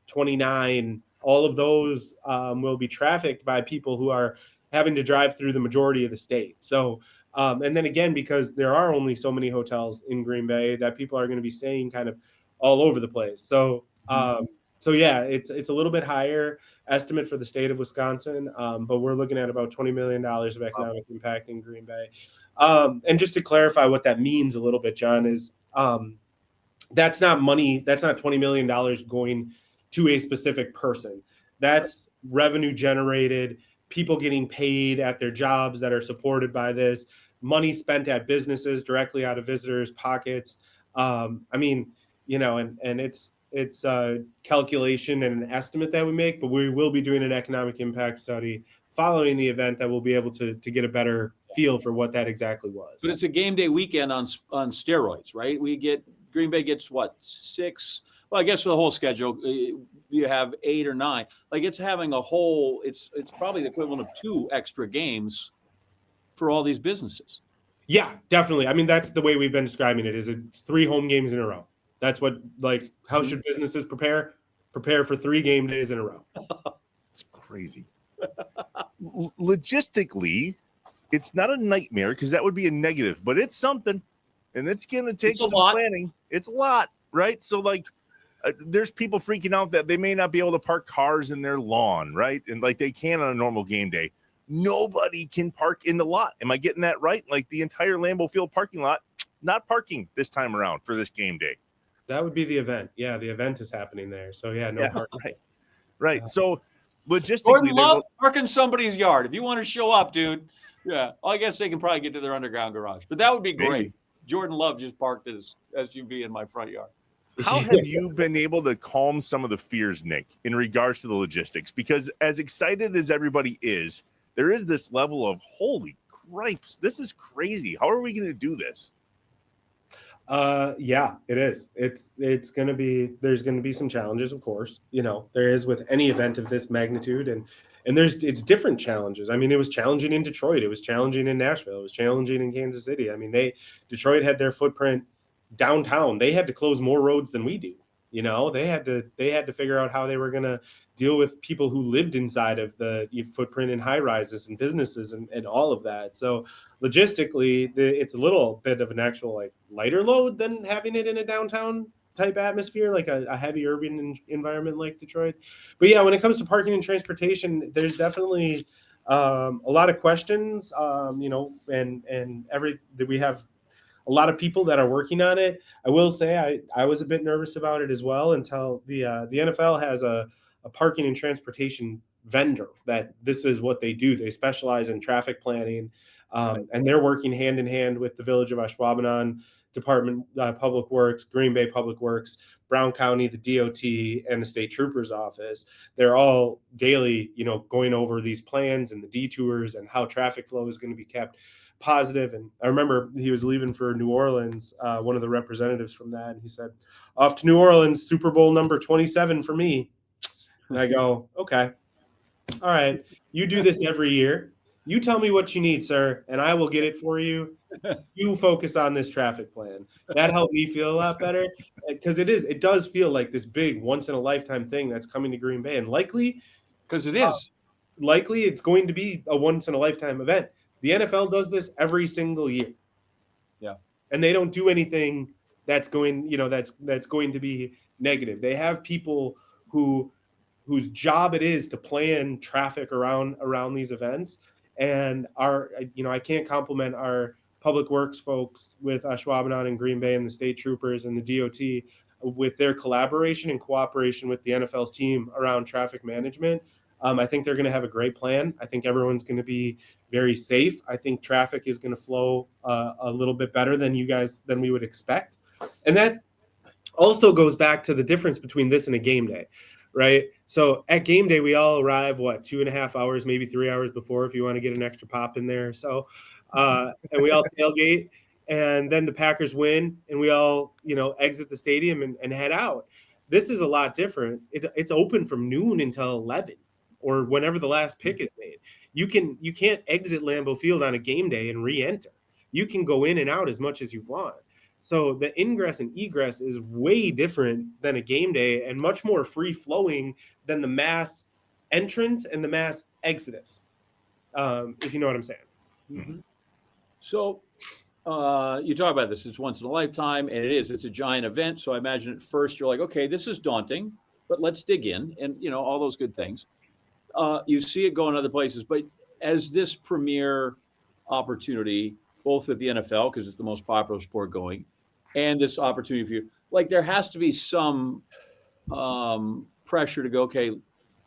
29, all of those will be trafficked by people who are having to drive through the majority of the state. So, and then again, because there are only so many hotels in Green Bay, that people are going to be staying kind of all over the place. So, yeah, it's a little bit higher estimate for the state of Wisconsin, but we're looking at about $20 million of economic impact in Green Bay. And just to clarify what that means a little bit, John, is that's not money. That's not $20 million going to a specific person. That's revenue generated, people getting paid at their jobs that are supported by this, money spent at businesses directly out of visitors' pockets. And it's a calculation and an estimate that we make, but we will be doing an economic impact study following the event that we'll be able to get a better feel for what that exactly was. But it's a game day weekend on steroids, right? Green Bay gets what, 6? Well, I guess for the whole schedule, you have 8 or 9. Like it's having it's probably the equivalent of 2 extra games for all these businesses. Yeah, definitely. I mean, that's the way we've been describing it. It's 3 home games in a row. That's what, how should businesses prepare? Prepare for 3 game days in a row. It's crazy. Logistically, it's not a nightmare because that would be a negative, but it's something, and it's going to take some planning. It's a lot, right? So there's people freaking out that they may not be able to park cars in their lawn, right? And like they can on a normal game day. Nobody can park in the lot. Am I getting that right? Like the entire Lambeau Field parking lot, not parking this time around for this game day. That would be the event. Yeah, the event is happening there. So yeah, no parking. Right. So logistically, park in somebody's yard. If you want to show up, dude. Yeah, I guess they can probably get to their underground garage, but that would be great. Maybe. Jordan Love just parked his SUV in my front yard. How have you been able to calm some of the fears, Nick, in regards to the logistics? Because as excited as everybody is, there is this level of holy cripes, this is crazy. How are we going to do this? Yeah, it is. It's going to be, there's going to be some challenges, of course, there is with any event of this magnitude, and it's different challenges. I mean, it was challenging in Detroit. It was challenging in Nashville. It was challenging in Kansas City. I mean, Detroit had their footprint downtown. They had to close more roads than we do. They had to figure out how they were going to deal with people who lived inside of the footprint in high rises and businesses and all of that. So logistically, it's a little bit of an actual lighter load than having it in a downtown type atmosphere, like a heavy urban environment like Detroit. But yeah, when it comes to parking and transportation, there's definitely a lot of questions, and we have a lot of people that are working on it. I will say I was a bit nervous about it as well until the NFL has a parking and transportation vendor that this is what they do. They specialize in traffic planning, and they're working hand in hand with the Village of Ashwaubenon Department, Public Works, Green Bay Public Works, Brown County, the DOT, and the State Trooper's Office. They're all daily, going over these plans and the detours and how traffic flow is going to be kept positive. And I remember he was leaving for New Orleans, one of the representatives from that, and he said, "Off to New Orleans, Super Bowl number 27 for me." And I go, "Okay, all right, you do this every year. You tell me what you need, sir, and I will get it for you. You focus on this traffic plan. That helped me feel a lot better because it does feel like this big once in a lifetime thing that's coming to Green Bay, and Because it is. likely it's going to be a once in a lifetime event. The NFL does this every single year. Yeah. And they don't do anything that's going, that's going to be negative. They have people whose job it is to plan traffic around these events. And I can't compliment our public works folks with Ashwaubenon and Green Bay and the state troopers and the DOT with their collaboration and cooperation with the NFL's team around traffic management. I think they're going to have a great plan. I think everyone's going to be very safe. I think traffic is going to flow a little bit better than we would expect. And that also goes back to the difference between this and a game day, right? So at game day, we all arrive, 2.5 hours, maybe 3 hours before, if you want to get an extra pop in there. So, and we all tailgate, and then the Packers win, and we all, exit the stadium and head out. This is a lot different. It's open from noon until 11 or whenever the last pick is made. You can't exit Lambeau Field on a game day and re-enter. You can go in and out as much as you want. So the ingress and egress is way different than a game day and much more free flowing than the mass entrance and the mass exodus. If you know what I'm saying. Mm-hmm. So you talk about this, it's once in a lifetime, and it's a giant event. So I imagine at first you're like, okay, this is daunting, but let's dig in, and all those good things. You see it go in other places, but as this premier opportunity, both with the NFL, because it's the most popular sport going, and this opportunity for you, like there has to be some pressure to go, okay,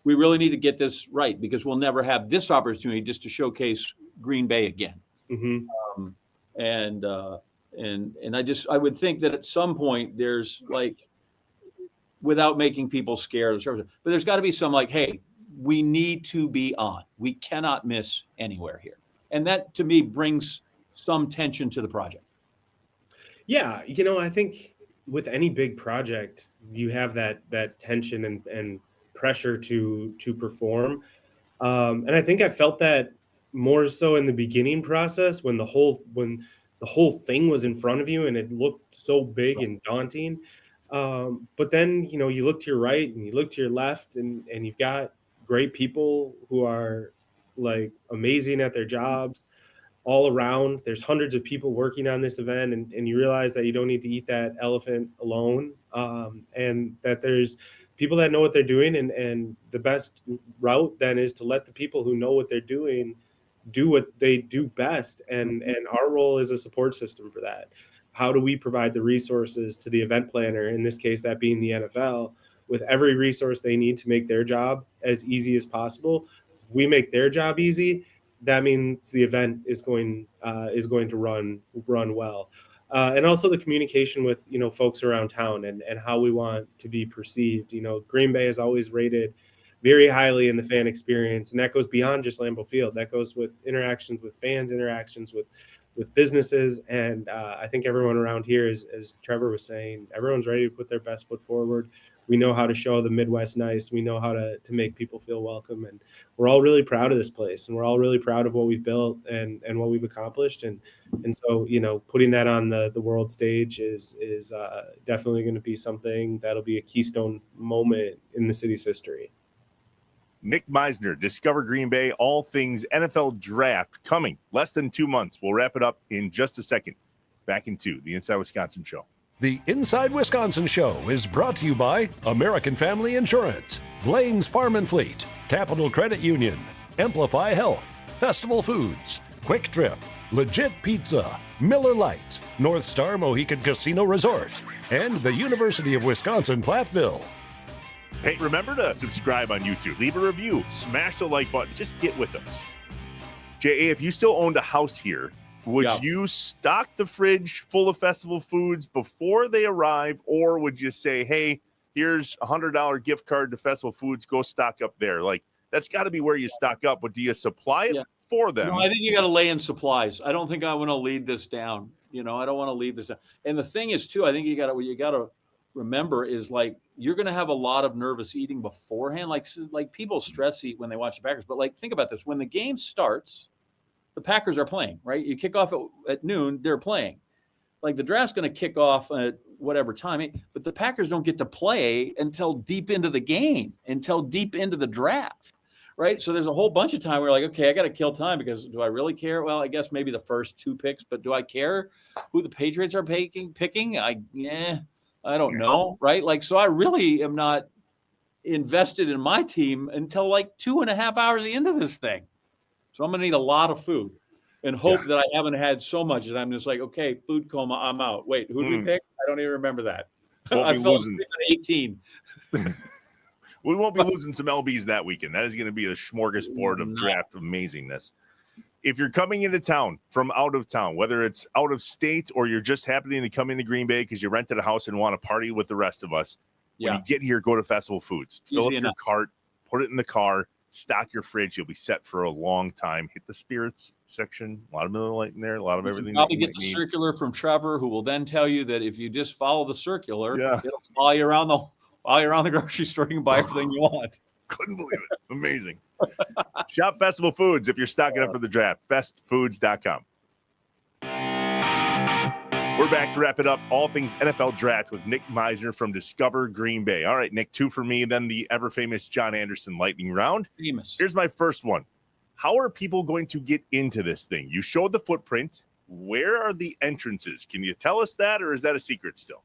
we really need to get this right because we'll never have this opportunity just to showcase Green Bay again. Mm-hmm. And I would think that at some point there's like, without making people scared, but there's got to be some like, hey, we need to be on. We cannot miss anywhere here. And that to me brings some tension to the project. Yeah. I think with any big project, you have that tension and pressure to perform. And I think I felt that more so in the beginning process when the whole thing was in front of you and it looked so big and daunting. But then, you look to your right and you look to your left and you've got great people who are like amazing at their jobs all around. There's hundreds of people working on this event and you realize that you don't need to eat that elephant alone. And that there's people that know what they're doing and the best route then is to let the people who know what they're doing do what they do best. And our role is a support system for that. How do we provide the resources to the event planner, in this case, that being the NFL, with every resource they need to make their job as easy as possible? If we make their job easy, that means the event is going to run well. And also the communication with, folks around town and how we want to be perceived. Green Bay is always rated very highly in the fan experience, and that goes beyond just Lambeau Field. That goes with interactions with fans, interactions with businesses. And I think everyone around here, as Trevor was saying, everyone's ready to put their best foot forward. We know how to show the Midwest nice. We know how to make people feel welcome. And we're all really proud of this place. And we're all really proud of what we've built and what we've accomplished. And so, putting that on the world stage is definitely going to be something that'll be a keystone moment in the city's history. Nick Meisner, Discover Green Bay, all things NFL draft coming less than 2 months. We'll wrap it up in just a second. Back into the Inside Wisconsin Show. The Inside Wisconsin Show is brought to you by American Family Insurance, Blaine's Farm and Fleet, Capital Credit Union, Amplify Health, Festival Foods, Quick Trip, Legit Pizza, Miller Lite, North Star Mohican Casino Resort, and the University of Wisconsin-Platteville. Hey, remember to subscribe on YouTube, leave a review, smash the like button, just get with us. J.A., if you still owned a house here, would you stock the fridge full of festival foods before they arrive, or would you say, hey, here's a $100 gift card to Festival Foods, go stock up there? Like, that's got to be where you stock up, but do you supply it for them? No, I think you got to lay in supplies. I don't think I want to lead this down. I don't want to lead this down. And the thing is, too, I think you got to remember is like you're going to have a lot of nervous eating beforehand. Like people stress eat when they watch the Packers, but like think about this: when the game starts, the Packers are playing, right? You kick off at noon, they're playing. Like the draft's going to kick off at whatever time, but the Packers don't get to play until deep into the game, until deep into the draft, right? So there's a whole bunch of time where you're like, okay, I got to kill time because do I really care? Well, I guess maybe the first 2 picks, but do I care who the Patriots are picking? I don't know, right? Like, so I really am not invested in my team until like 2.5 hours into this thing. So I'm going to need a lot of food and hope that I haven't had so much that I'm just like, okay, food coma, I'm out. Wait, who did we pick? I don't even remember that. I fell asleep at 18. We won't be losing some LBs that weekend. That is going to be a smorgasbord of draft amazingness. If you're coming into town from out of town, whether it's out of state or you're just happening to come into Green Bay because you rented a house and want to party with the rest of us, when you get here, go to Festival Foods. Fill up your cart, put it in the car, stock your fridge. You'll be set for a long time. Hit the spirits section. A lot of Miller Lite in there. A lot of everything. Probably get the circular from Trevor, who will then tell you that if you just follow the circular, it'll follow you around the grocery store. You can buy everything you want. Couldn't believe it. Amazing. Shop Festival Foods if you're stocking up for the draft. Festfoods.com. We're back to wrap it up. All things NFL draft with Nick Meisner from Discover Green Bay. All right, Nick, 2 for me, then the ever famous John Anderson lightning round. Famous. Here's my first one. How are people going to get into this thing? You showed the footprint. Where are the entrances? Can you tell us that, or is that a secret still?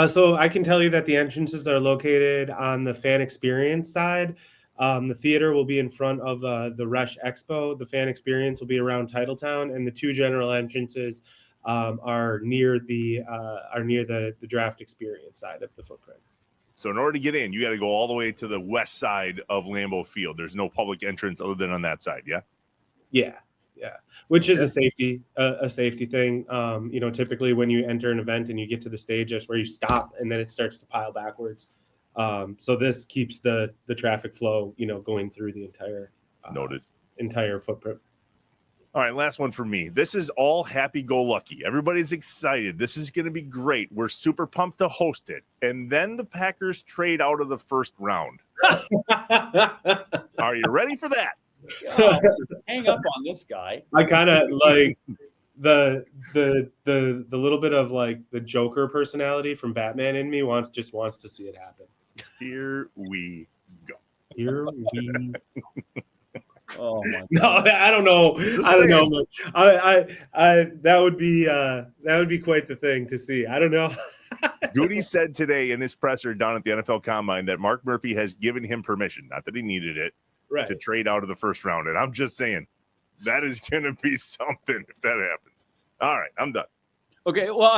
So I can tell you that the entrances are located on the fan experience side. The theater will be in front of the Rush Expo. The fan experience will be around Titletown, and the 2 general entrances are near the draft experience side of the footprint. So in order to get in, you got to go all the way to the west side of Lambeau Field. There's no public entrance other than on that side. Yeah. Yeah. Which is a safety thing. Typically when you enter an event and you get to the stage, that's where you stop, and then it starts to pile backwards. So this keeps the traffic flow, going through the entire footprint. All right, last one for me. This is all happy-go-lucky. Everybody's excited. This is going to be great. We're super pumped to host it. And then the Packers trade out of the first round. Are you ready for that? Hang up on this guy. I kind of like the little bit of like the Joker personality from Batman in me just wants to see it happen. Here we go. Oh my God. No, I don't know. I don't know. That would be quite the thing to see. I don't know. Goody said today in his presser down at the NFL Combine that Mark Murphy has given him permission, not that he needed it, to trade out of the first round. And I'm just saying that is going to be something if that happens. All right, I'm done. Okay, well,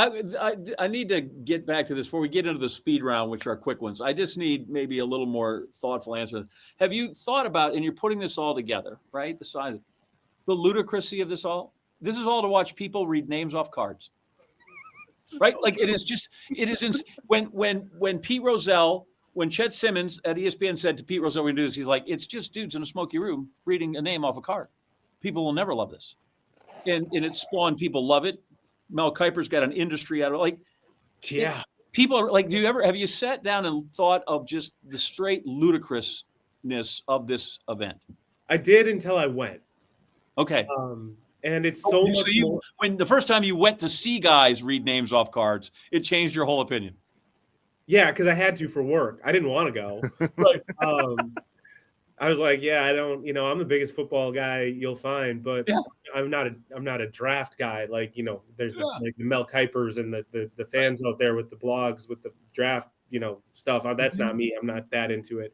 I need to get back to this before we get into the speed round, which are quick ones. I just need maybe a little more thoughtful answer. Have you thought about, and you're putting this all together, right? The ludicrousy of this all. This is all to watch people read names off cards, right? Like it is. When Pete Rozelle, when Chet Simmons at ESPN said to Pete Rozelle, "We do this," he's like, "It's just dudes in a smoky room reading a name off a card. People will never love this," and it spawned people love it. Mel Kiper's got an industry out of it. Like, people are like, have you sat down and thought of just the straight ludicrousness of this event? I did until I went. Okay. And it's so much more. When the first time you went to see guys read names off cards, it changed your whole opinion. Yeah, because I had to for work. I didn't want to go. But I was like, I don't, I'm the biggest football guy you'll find, but I'm not a draft guy. Like, there's the Mel Kipers and the fans out there with the blogs, with the draft, stuff. That's not me. I'm not that into it.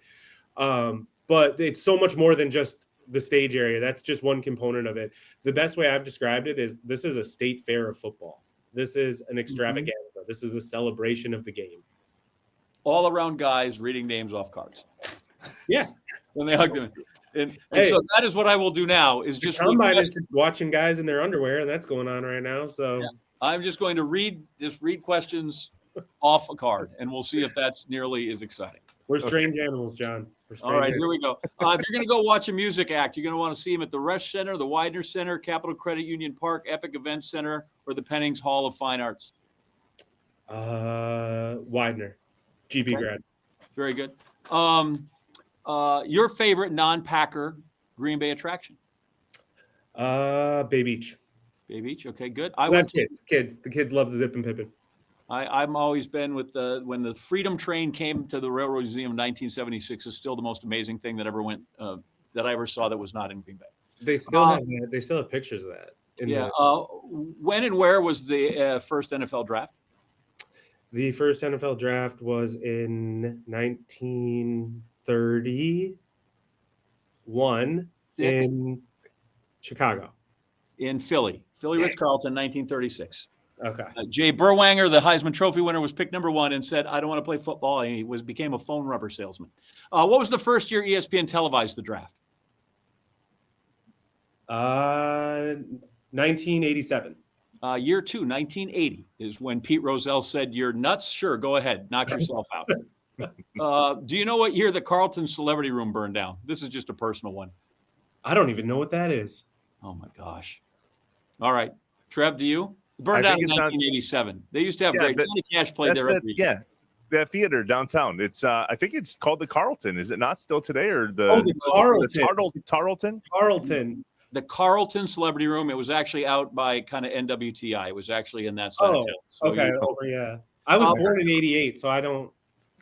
But it's so much more than just the stage area. That's just one component of it. The best way I've described it is this is a state fair of football. This is an extravaganza. This is a celebration of the game. All around guys reading names off cards. Yeah. When they hugged him. And so that is what I will do now is just combine is just watching guys in their underwear, and that's going on right now. So I'm just going to read questions off a card, and we'll see if that's nearly as exciting. We're strange animals, John. All right, here we go. If you're going to go watch a music act, you're going to want to see him at the Rush Center, the Widener Center, Capital Credit Union Park, Epic Event Center, or the Pennings Hall of Fine Arts. Widener, GB grad. Very good. Your favorite non-Packer Green Bay attraction? Bay Beach. Bay Beach. Okay, good. I have kids. The kids love the Zip and Pippin. I'm always been with when the Freedom Train came to the Railroad Museum in 1976 is still the most amazing thing that ever went that I ever saw that was not in Green Bay. They still have that. They still have pictures of that. When and where was the first NFL draft? The first NFL draft was in 1931 in Chicago. In Philly. Ritz-Carlton, 1936. Okay. Jay Berwanger, the Heisman Trophy winner, was picked number 1 and said, "I don't want to play football." And he became a phone rubber salesman. What was the first year ESPN televised the draft? 1987. Year 2, 1980, is when Pete Rozelle said, "You're nuts? Sure, go ahead. Knock yourself out." Do you know what year the Carlton Celebrity Room burned down? This is just a personal one. I don't even know what that is. Oh, my gosh. All right. Trev, do you? It burned down in 1987. They used to have great Johnny Cash played there every year. Yeah, that theater downtown. It's I think it's called the Carlton. Is it not still today? Or the Tarleton. The Carlton Celebrity Room. It was actually out by kind of NWTI. It was actually in that side of town. So okay. I was born in 88, so I don't.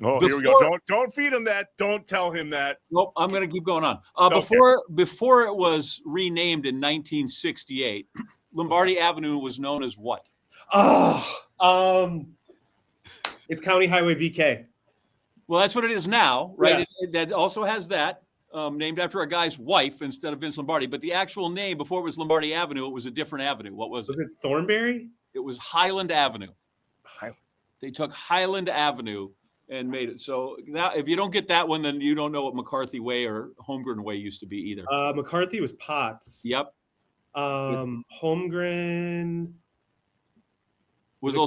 Oh, here we go. Don't feed him that. Don't tell him that. Nope, I'm going to keep going on. Before it was renamed in 1968, Lombardi Avenue was known as what? It's County Highway VK. Well, that's what it is now, right? Yeah. That also has that. Named after a guy's wife instead of Vince Lombardi. But the actual name, before it was Lombardi Avenue, it was a different avenue. What was it? Was it Thornberry? It was Highland Avenue. They took Highland Avenue and made it. So now, if you don't get that one, then you don't know what McCarthy Way or Holmgren Way used to be either. McCarthy was Potts. Yep. Holmgren was a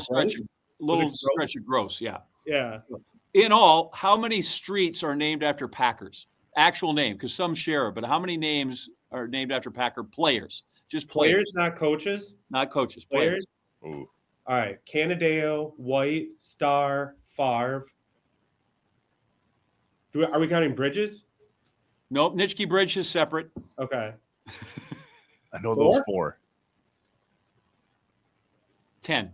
little stretch of Gross. Yeah. Yeah. In all, how many streets are named after Packers? Actual name, because some share, but how many names are named after Packer players? Just players, not coaches. Not coaches. Players. Ooh. All right. Canadeo, White, Star, Favre. Are we counting Bridges? Nope. Nitschke Bridge is separate. Okay. I know those 4. 10.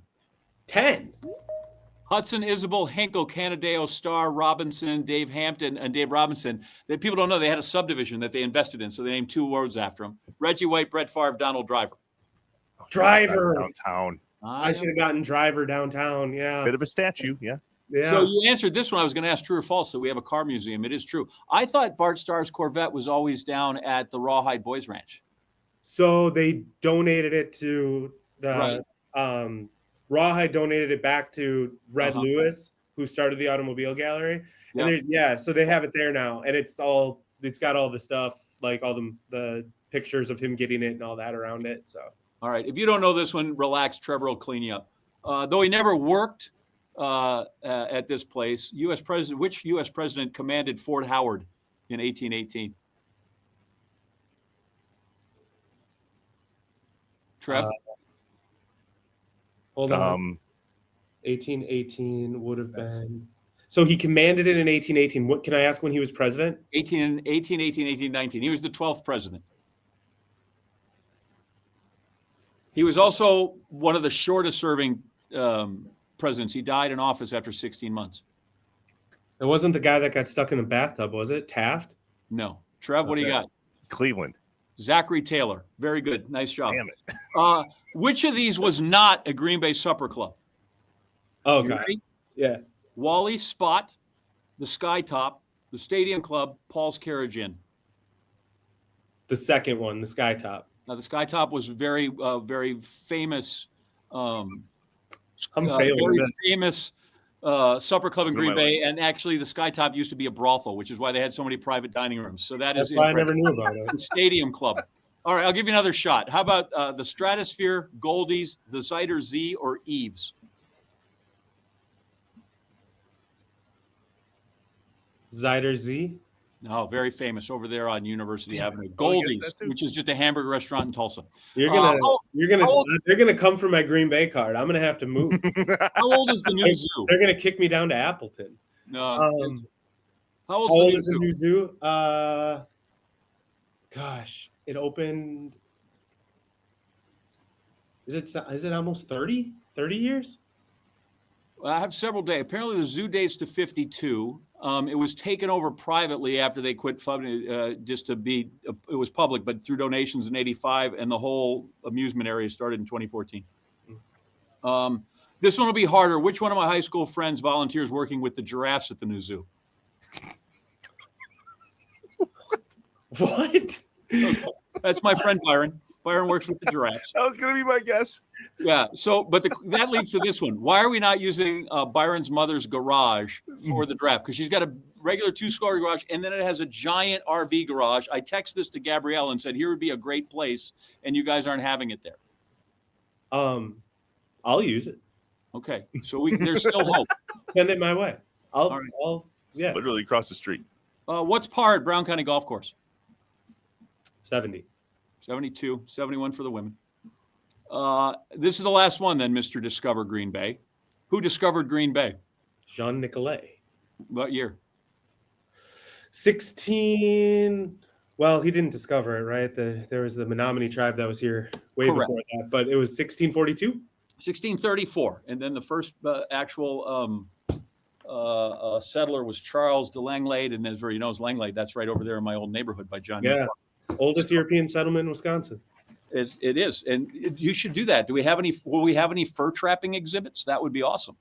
Hudson, Isabel, Hinkle, Canadeo, Starr, Robinson, Dave Hampton, and Dave Robinson. That people don't know they had a subdivision that they invested in, so they named 2 wards after him. Reggie White, Brett Favre, Donald Driver. Driver. Downtown. I should have gotten Driver downtown, yeah. Bit of a statue, yeah. So you answered this one. I was going to ask true or false, so we have a car museum. It is true. I thought Bart Starr's Corvette was always down at the Rawhide Boys Ranch. So they donated it to the Rawhide donated it back to Red Lewis, who started the Automobile Gallery. And so they have it there now, and it's got all the stuff, like all the pictures of him getting it and all that around it. So all right, if you don't know this one, relax. Trevor will clean you up. Though he never worked at this place, which U.S. president commanded Fort Howard in 1818? Trev? Hold on. 1818 would have been. So he commanded it in 1818. What can I ask when he was president? 1819. He was the 12th president. He was also one of the shortest serving presidents. He died in office after 16 months. It wasn't the guy that got stuck in the bathtub, was it? Taft? No. Trev, what do you got? Cleveland. Zachary Taylor. Very good. Nice job. Damn it. Which of these was not a Green Bay supper club? Oh, God. Yeah. Wally, Spot, the Skytop, the Stadium Club, Paul's Carriage Inn. The second one, the Skytop. Now, the Skytop was very, very famous. Famous supper club in Green Bay, and actually the Skytop used to be a brothel, which is why they had so many private dining rooms. So that's why I never knew about it. The Stadium Club. All right, I'll give you another shot. How about the Stratosphere, Goldie's, the Zider Z, or Eve's? Zider Z? No, very famous over there on University Avenue. Goldie's, which is just a hamburger restaurant in Tulsa. They're gonna come for my Green Bay card. I'm gonna have to move. How old is the new zoo? They're gonna kick me down to Appleton. No. How old is the new zoo? Gosh, it opened Is it almost 30 years? I have several days. Apparently, the zoo dates to 52. It was taken over privately after they quit funding, just to be. It was public, but through donations in '85, and the whole amusement area started in 2014. This one will be harder. Which one of my high school friends volunteers working with the giraffes at the new zoo? What? Okay. That's my friend Byron. Byron works with the giraffes. That was going to be my guess. Yeah. So, but that leads to this one. Why are we not using Byron's mother's garage for the draft? Because she's got a regular 2-story garage, and then it has a giant RV garage. I texted this to Gabrielle and said, here would be a great place, and you guys aren't having it there. I'll use it. Okay. So there's still hope. Send it my way. All right. Yeah. Literally across the street. What's par at Brown County Golf Course? 70. 72, 71 for the women. This is the last one then, Mr. Discover Green Bay. Who discovered Green Bay? Jean Nicolet. What year? 16. Well, he didn't discover it, right? There was the Menominee tribe that was here way Correct. before that, but it was 1642. 1634. And then the first actual settler was Charles de Langlade. And as everybody knows, Langlade, that's right over there in my old neighborhood by John. Yeah. Oldest European settlement in Wisconsin. It is. And you should do that. Will we have any fur trapping exhibits? That would be awesome.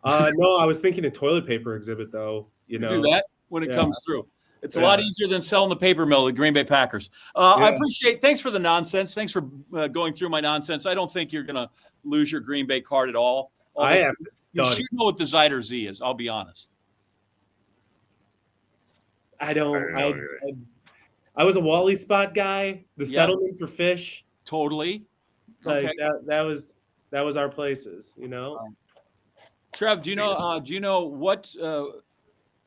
No, I was thinking a toilet paper exhibit, though. You know, do that when it comes through. It's a lot easier than selling the paper mill at Green Bay Packers. I appreciate. Thanks for the nonsense. Thanks for going through my nonsense. I don't think you're going to lose your Green Bay card at all. I have to you should know what the Zyder Z is. I'll be honest. I don't. I was a Wally spot guy. The settlement for fish. Totally. Like that was our places. You know. Trev, do you know what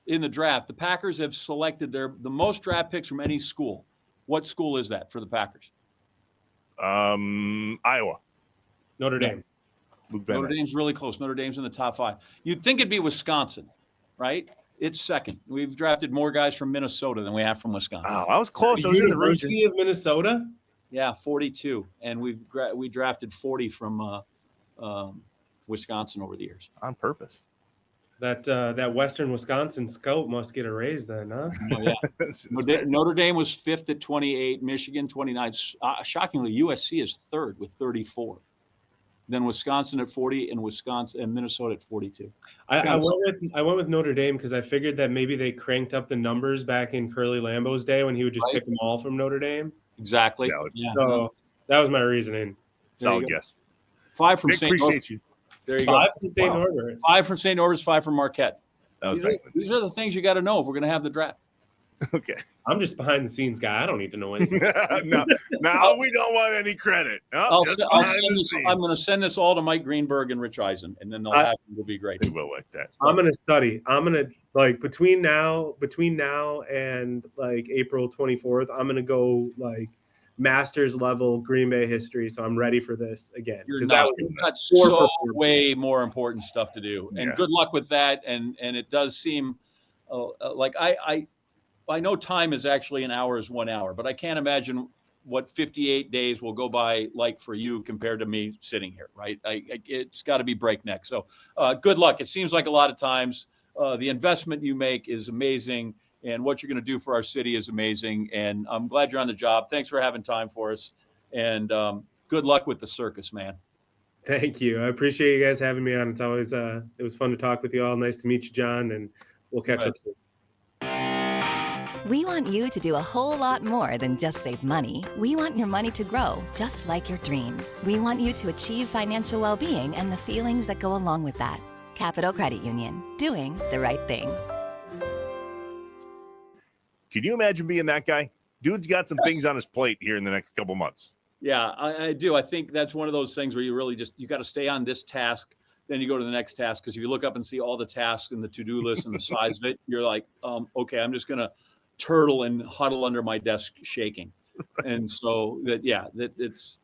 in the draft the Packers have selected the most draft picks from any school? What school is that for the Packers? Iowa. Notre Dame. Notre Dame's really close. Notre Dame's in the top 5. You'd think it'd be Wisconsin, right? It's second. We've drafted more guys from Minnesota than we have from Wisconsin. Oh, I was close. I was in the region. University of Minnesota. Yeah, 42, and we drafted 40 from Wisconsin over the years on purpose. That Western Wisconsin scout must get a raise then, huh? Oh, yeah. Notre Dame was 5th at 28, Michigan 29. Shockingly, USC is 3rd with 34. Then Wisconsin at 40, and Minnesota at 42. I went with Notre Dame because I figured that maybe they cranked up the numbers back in Curly Lambeau's day when he would just pick them all from Notre Dame. Exactly. Yeah. So that was my reasoning. Solid guess. 5 from Nick, St. appreciate you. There you 5 go. from St. Norbert. 5 from St. Norbert's, 5 from Marquette. These are the things you got to know if we're going to have the draft. Okay. I'm just behind the scenes guy. I don't need to know anything. No, we don't want any credit. I'm going to send this all to Mike Greenberg and Rich Eisen, and then it'll be great. They will like that. I'm going to study. I'm going to like between now and like April 24th, I'm going to go like master's level Green Bay history. So I'm ready for this again. You've got way more important stuff to do, and good luck with that. And it does seem like I know time is actually an hour is 1 hour, but I can't imagine what 58 days will go by like for you compared to me sitting here, right? It's got to be breakneck. So good luck. It seems like a lot of times the investment you make is amazing, and what you're going to do for our city is amazing. And I'm glad you're on the job. Thanks for having time for us, and good luck with the circus, man. Thank you. I appreciate you guys having me on. It's always it was fun to talk with you all. Nice to meet you, John, and we'll catch up soon. We want you to do a whole lot more than just save money. We want your money to grow, just like your dreams. We want you to achieve financial well-being and the feelings that go along with that. Capital Credit Union, doing the right thing. Can you imagine being that guy? Dude's got some things on his plate here in the next couple months. Yeah, I do. I think that's one of those things where you really you got to stay on this task. Then you go to the next task, because if you look up and see all the tasks and the to-do list and the size of it, you're like, okay, I'm just going to turtle and huddle under my desk shaking. And so it's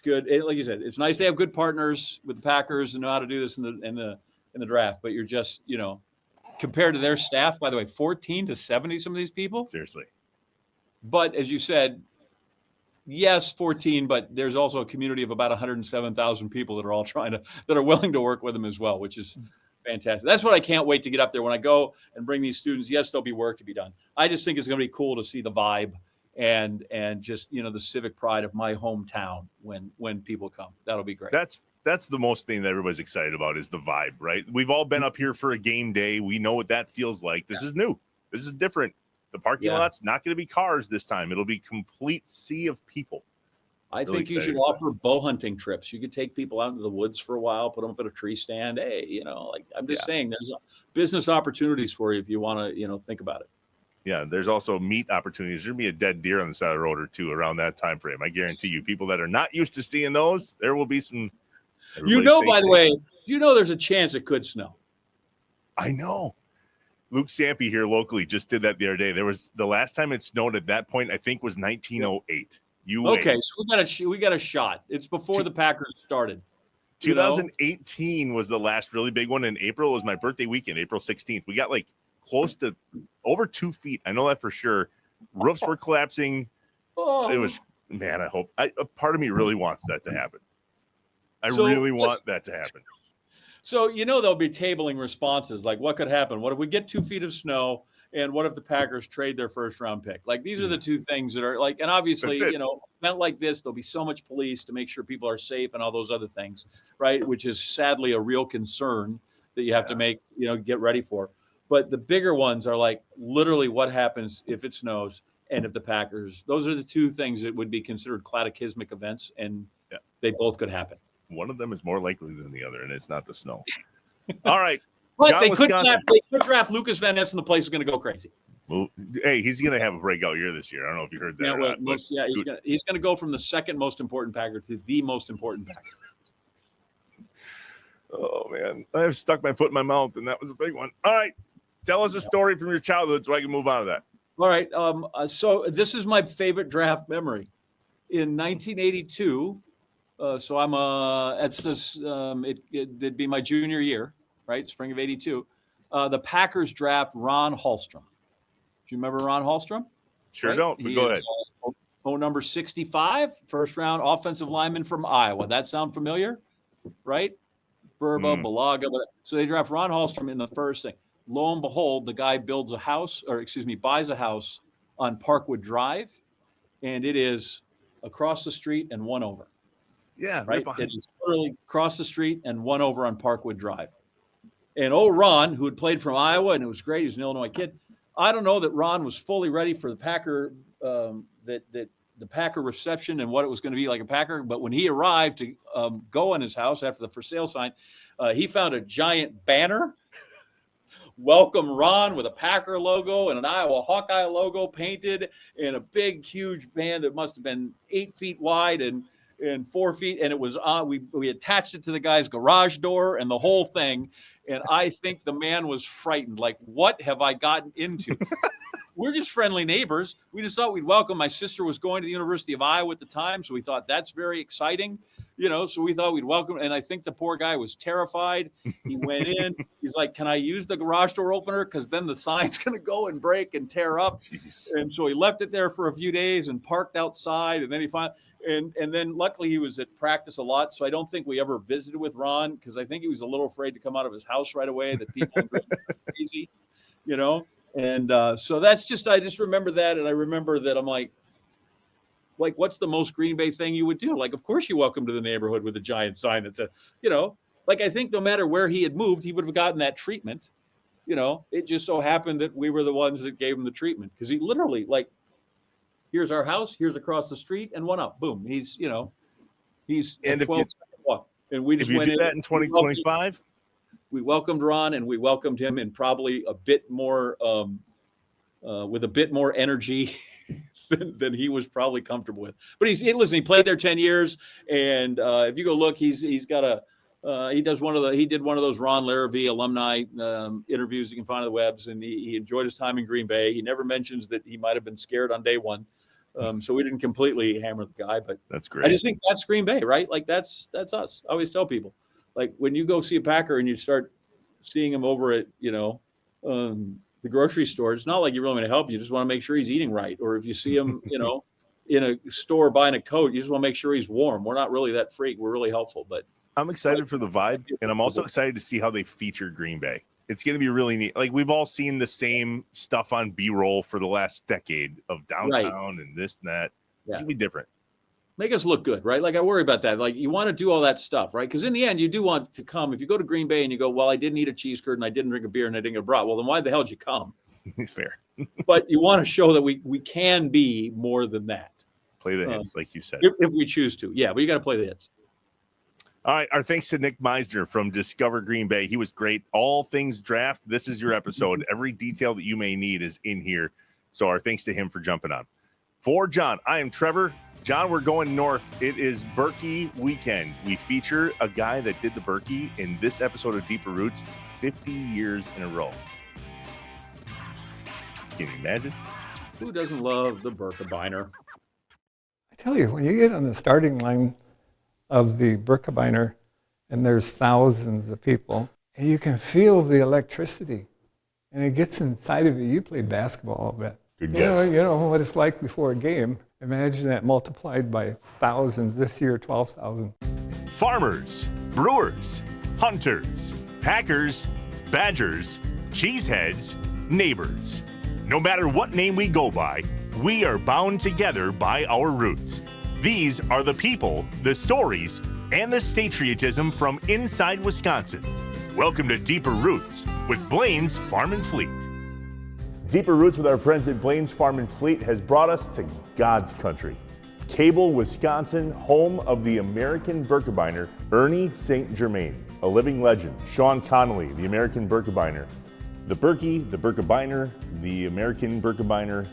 good. Like you said, it's nice to have good partners with the Packers and know how to do this in the draft, but you're just, compared to their staff, by the way, 14 to 70, some of these people. Seriously. But as you said, yes, 14, but there's also a community of about 107,000 people that are all that are willing to work with them as well, which is fantastic. That's what I can't wait to get up there when I go and bring these students. Yes, there'll be work to be done. I just think it's going to be cool to see the vibe and just, the civic pride of my hometown when people come. That'll be great. That's the most thing that everybody's excited about is the vibe, right? We've all been up here for a game day. We know what that feels like. This is new. This is different. The parking lot's not going to be cars this time. It'll be complete sea of people. I think you should offer bow hunting trips. You could take people out into the woods for a while, put them up at a tree stand. Hey, I'm just saying there's business opportunities for you if you want to, think about it. Yeah, there's also meat opportunities. There'll be a dead deer on the side of the road or two around that time frame. I guarantee you, people that are not used to seeing those, there will be some. By the way, there's a chance it could snow. I know. Luke Sampe here locally just did that the other day. There was the last time it snowed at that point, I think, was 1908. Okay, so we got a shot. It's before the Packers started. 2018 was the last really big one. In April was my birthday weekend, April 16th. We got like close to over 2 feet. I know that for sure. Roofs were collapsing. Oh. It was, man, I hope. A part of me really wants that to happen. I really want that to happen. So, there'll be tabling responses. Like, what could happen? What if we get 2 feet of snow? And what if the Packers trade their first round pick? Like, these are the two things that are like, and obviously, event like this, there'll be so much police to make sure people are safe and all those other things, right? Which is sadly a real concern that you have to make, get ready for. But the bigger ones are like literally what happens if it snows and if the Packers, those are the two things that would be considered cataclysmic events, and they both could happen. One of them is more likely than the other, and it's not the snow. All right. But they could draft Lucas Van Ness, and the place is going to go crazy. Well, hey, he's going to have a breakout year this year. I don't know if you heard that or not. He's going to go from the second most important Packer to the most important Packer. Oh, man. I've stuck my foot in my mouth, and that was a big one. All right. Tell us a story from your childhood so I can move on to that. All right. So this is my favorite draft memory. In 1982, so I'm it'd be my junior year. Right, spring of 82, the Packers draft Ron Hallstrom. Do you remember Ron Hallstrom? Sure don't, but go ahead. Phone number 65, first round offensive lineman from Iowa. That sound familiar? Right? Verba, Balaga. So they draft Ron Hallstrom in the first thing. Lo and behold, the guy buys a house on Parkwood Drive, and it is across the street and one over. Yeah, right. It is literally across the street and one over on Parkwood Drive. And old Ron, who had played from Iowa, and it was great, he was an Illinois kid. I don't know that Ron was fully ready for the Packer, the Packer reception and what it was going to be like a Packer. But when he arrived to go in his house after the for sale sign, he found a giant banner, "Welcome Ron," with a Packer logo and an Iowa Hawkeye logo painted, and a big, huge band that must have been 8 feet wide and 4 feet. And it was on. We attached it to the guy's garage door and the whole thing. And I think the man was frightened. Like, what have I gotten into? We're just friendly neighbors. We just thought we'd welcome. My sister was going to the University of Iowa at the time, so we thought that's very exciting. So we thought we'd welcome. And I think the poor guy was terrified. He went in. He's like, "Can I use the garage door opener? Because then the sign's going to go and break and tear up." Jeez. And so he left it there for a few days and parked outside. And then he finally. And then luckily he was at practice a lot, so I don't think we ever visited with Ron because I think he was a little afraid to come out of his house right away. That people were crazy, And so I just remember that, and I remember that I'm like, what's the most Green Bay thing you would do? Like, of course you welcome to the neighborhood with a giant sign that said, I think no matter where he had moved, he would have gotten that treatment. It just so happened that we were the ones that gave him the treatment because he literally here's our house, here's across the street, and one up. Boom. He's and 12 second walk. And we just went in that in 2025. We welcomed Ron, and we welcomed him in probably a bit more with a bit more energy than he was probably comfortable with. But he played there 10 years, and if you go look, he did one of those Ron Larrabee alumni interviews you can find on the webs, and he enjoyed his time in Green Bay. He never mentions that he might have been scared on day one. So we didn't completely hammer the guy, but that's great. I just think that's Green Bay, right? Like that's us. I always tell people, like when you go see a Packer and you start seeing him over at, the grocery store, it's not like you really want to help. You just want to make sure he's eating right. Or if you see him, in a store buying a coat. You just want to make sure he's warm. We're not really that freak. We're really helpful, but I'm excited for the vibe, and I'm also excited to see how they feature Green Bay. It's going to be really neat. Like, we've all seen the same stuff on B-roll for the last decade of downtown and this and that. It's going to be different. Make us look good, right? Like, I worry about that. Like, you want to do all that stuff, right? Because in the end, you do want to come. If you go to Green Bay and you go, well, I didn't eat a cheese curd and I didn't drink a beer and I didn't get a brat. Well, then why the hell did you come? It's fair. But you want to show that we can be more than that. Play the hits, like you said. If we choose to. Yeah, but you got to play the hits. All right. Our thanks to Nick Meisner from Discover Green Bay. He was great. All things draft. This is your episode. Every detail that you may need is in here. So our thanks to him for jumping on. For John, I am Trevor. John, we're going north. It is Berkey weekend. We feature a guy that did the Berkey in this episode of Deeper Roots 50 years in a row. Can you imagine? Who doesn't love the Birkebeiner? I tell you, when you get on the starting line of the Birkebeiner and there's thousands of people, and you can feel the electricity, and it gets inside of you. You played basketball, I bet. Good guess. You know what it's like before a game. Imagine that multiplied by thousands. This year, 12,000. Farmers, brewers, hunters, packers, badgers, cheeseheads, neighbors. No matter what name we go by, we are bound together by our roots. These are the people, the stories, and the patriotism from inside Wisconsin. Welcome to Deeper Roots with Blaine's Farm and Fleet. Deeper Roots with our friends at Blaine's Farm and Fleet has brought us to God's country. Cable, Wisconsin, home of the American Birkebeiner, Ernie St. Germain, a living legend. Sean Connolly, the American Birkebeiner. The Berkey, the Birkebeiner, the American Birkebeiner.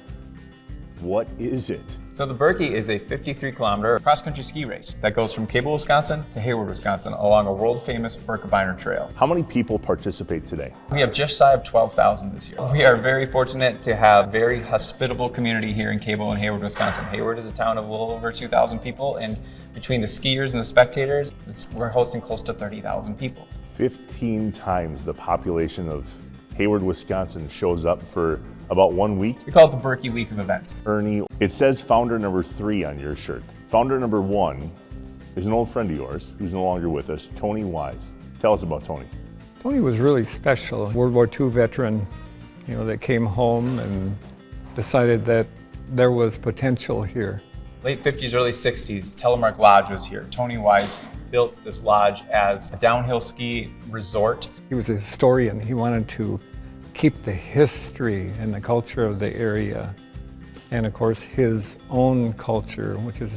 What is it? So the Berkey is a 53-kilometer cross-country ski race that goes from Cable, Wisconsin to Hayward, Wisconsin along a world-famous Birkebeiner trail. How many people participate today? We have just shy of 12,000 this year. We are very fortunate to have a very hospitable community here in Cable and Hayward, Wisconsin. Hayward is a town of a little over 2,000 people, and between the skiers and the spectators, we're hosting close to 30,000 people. 15 times the population of Hayward, Wisconsin shows up for about 1 week. We call it the Berkey Week of Events. Ernie, it says founder number 3 on your shirt. Founder number 1 is an old friend of yours who's no longer with us, Tony Wise. Tell us about Tony. Tony was really special. World War II veteran, that came home and decided that there was potential here. Late 50s, early 60s, Telemark Lodge was here. Tony Wise built this lodge as a downhill ski resort. He was a historian. He wanted to keep the history and the culture of the area, and of course his own culture, which is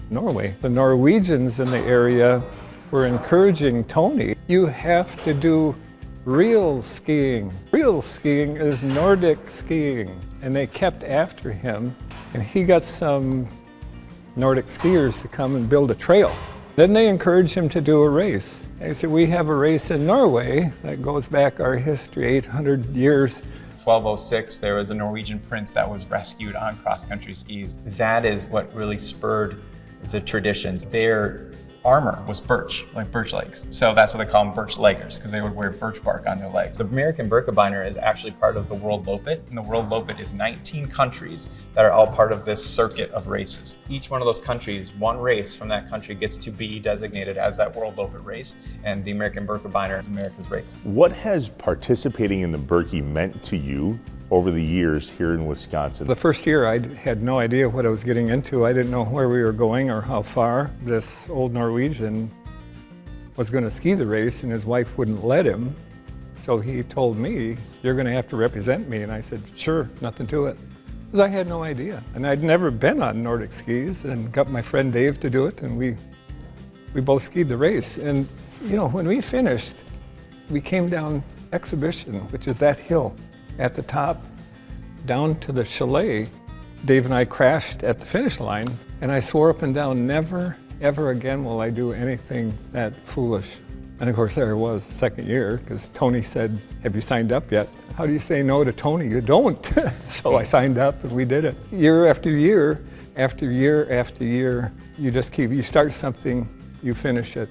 Norway. The Norwegians in the area were encouraging Tony, you have to do real skiing. Real skiing is Nordic skiing. And they kept after him, and he got some Nordic skiers to come and build a trail. Then they encouraged him to do a race. They said, we have a race in Norway that goes back our history, 800 years. 1206, there was a Norwegian prince that was rescued on cross-country skis. That is what really spurred the traditions. Their armor was birch, like birch legs. So that's what they call them, birch leggers, because they would wear birch bark on their legs. The American Birkebeiner is actually part of the World Lopet, and the World Lopet is 19 countries that are all part of this circuit of races. Each one of those countries, one race from that country gets to be designated as that World Lopet race, and the American Birkebeiner is America's race. What has participating in the Berkey meant to you over the years here in Wisconsin? The first year I had no idea what I was getting into. I didn't know where we were going or how far. This old Norwegian was going to ski the race and his wife wouldn't let him. So he told me, you're going to have to represent me. And I said, sure, nothing to it. Because I had no idea. And I'd never been on Nordic skis, and got my friend Dave to do it, and we both skied the race. And when we finished, we came down Exhibition, which is that hill at the top, down to the chalet. Dave and I crashed at the finish line, and I swore up and down, never, ever again will I do anything that foolish. And of course, there it was, second year, because Tony said, have you signed up yet? How do you say no to Tony? You don't. So I signed up, and we did it. Year after year, after year after year, you start something, you finish it.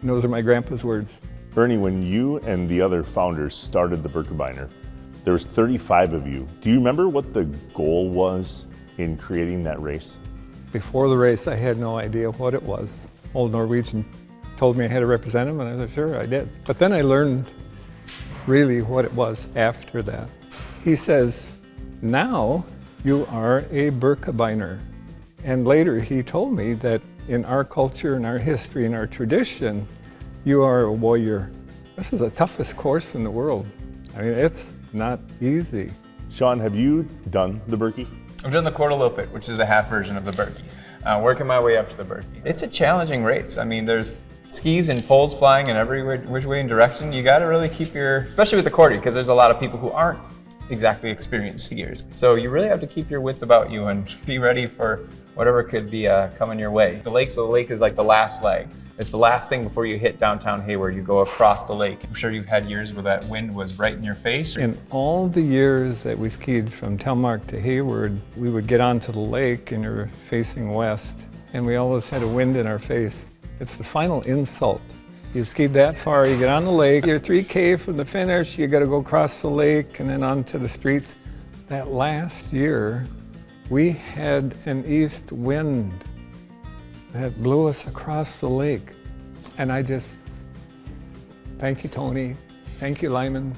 And those are my grandpa's words. Ernie, when you and the other founders started the Birkebeiner, there was 35 of you. Do you remember what the goal was in creating that race? Before the race, I had no idea what it was. Old Norwegian told me I had to represent him, and I said, sure, I did. But then I learned really what it was after that. He says, now you are a Birkebeiner. And later he told me that in our culture, in our history, in our tradition, you are a warrior. This is the toughest course in the world. I mean, it's not easy. Sean, have you done the Birkie? I've done the Quarterlopet, which is the half version of the Birkie. Working my way up to the Birkie. It's a challenging race. I mean, there's skis and poles flying in every which way and direction. You got to really keep especially with the quarter, because there's a lot of people who aren't exactly experienced skiers. So you really have to keep your wits about you and be ready for whatever could be coming your way. The lake is like the last leg. It's the last thing before you hit downtown Hayward. You go across the lake. I'm sure you've had years where that wind was right in your face. In all the years that we skied from Telmark to Hayward, we would get onto the lake and you're facing west, and we always had a wind in our face. It's the final insult. You skied that far, you get on the lake, you're 3K from the finish, you gotta go across the lake and then onto the streets. That last year, we had an east wind that blew us across the lake. And I just, thank you, Tony. Thank you, Lyman.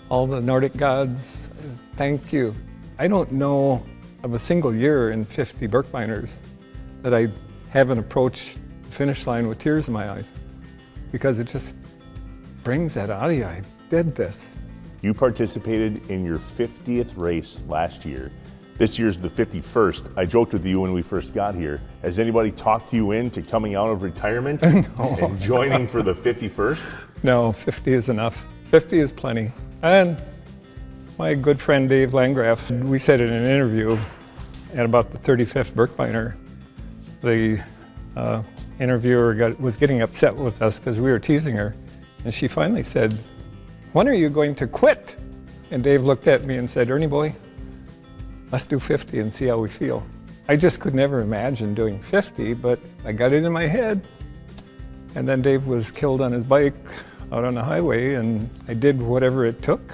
All the Nordic gods, thank you. I don't know of a single year in 50 Birkebeiners that I haven't approached the finish line with tears in my eyes, because it just brings that out of you. I did this. You participated in your 50th race last year. This year's the 51st. I joked with you when we first got here. Has anybody talked you into coming out of retirement and joining for the 51st? No, 50 is enough. 50 is plenty. And my good friend Dave Landgraf, we said in an interview at about the 35th Birkebeiner, the interviewer was getting upset with us because we were teasing her. And she finally said, when are you going to quit? And Dave looked at me and said, Ernie boy, let's do 50 and see how we feel. I just could never imagine doing 50, but I got it in my head. And then Dave was killed on his bike out on the highway, and I did whatever it took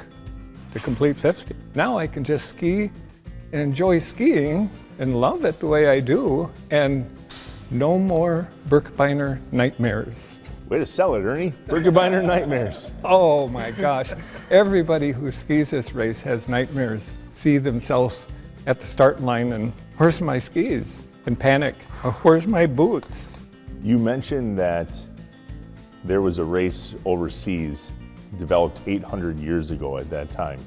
to complete 50. Now I can just ski and enjoy skiing and love it the way I do, and no more Birkebeiner nightmares. Way to sell it, Ernie. Birkebeiner nightmares. Oh my gosh. Everybody who skis this race has nightmares, see themselves at the start line and where's my skis? And panic, or where's my boots? You mentioned that there was a race overseas developed 800 years ago at that time.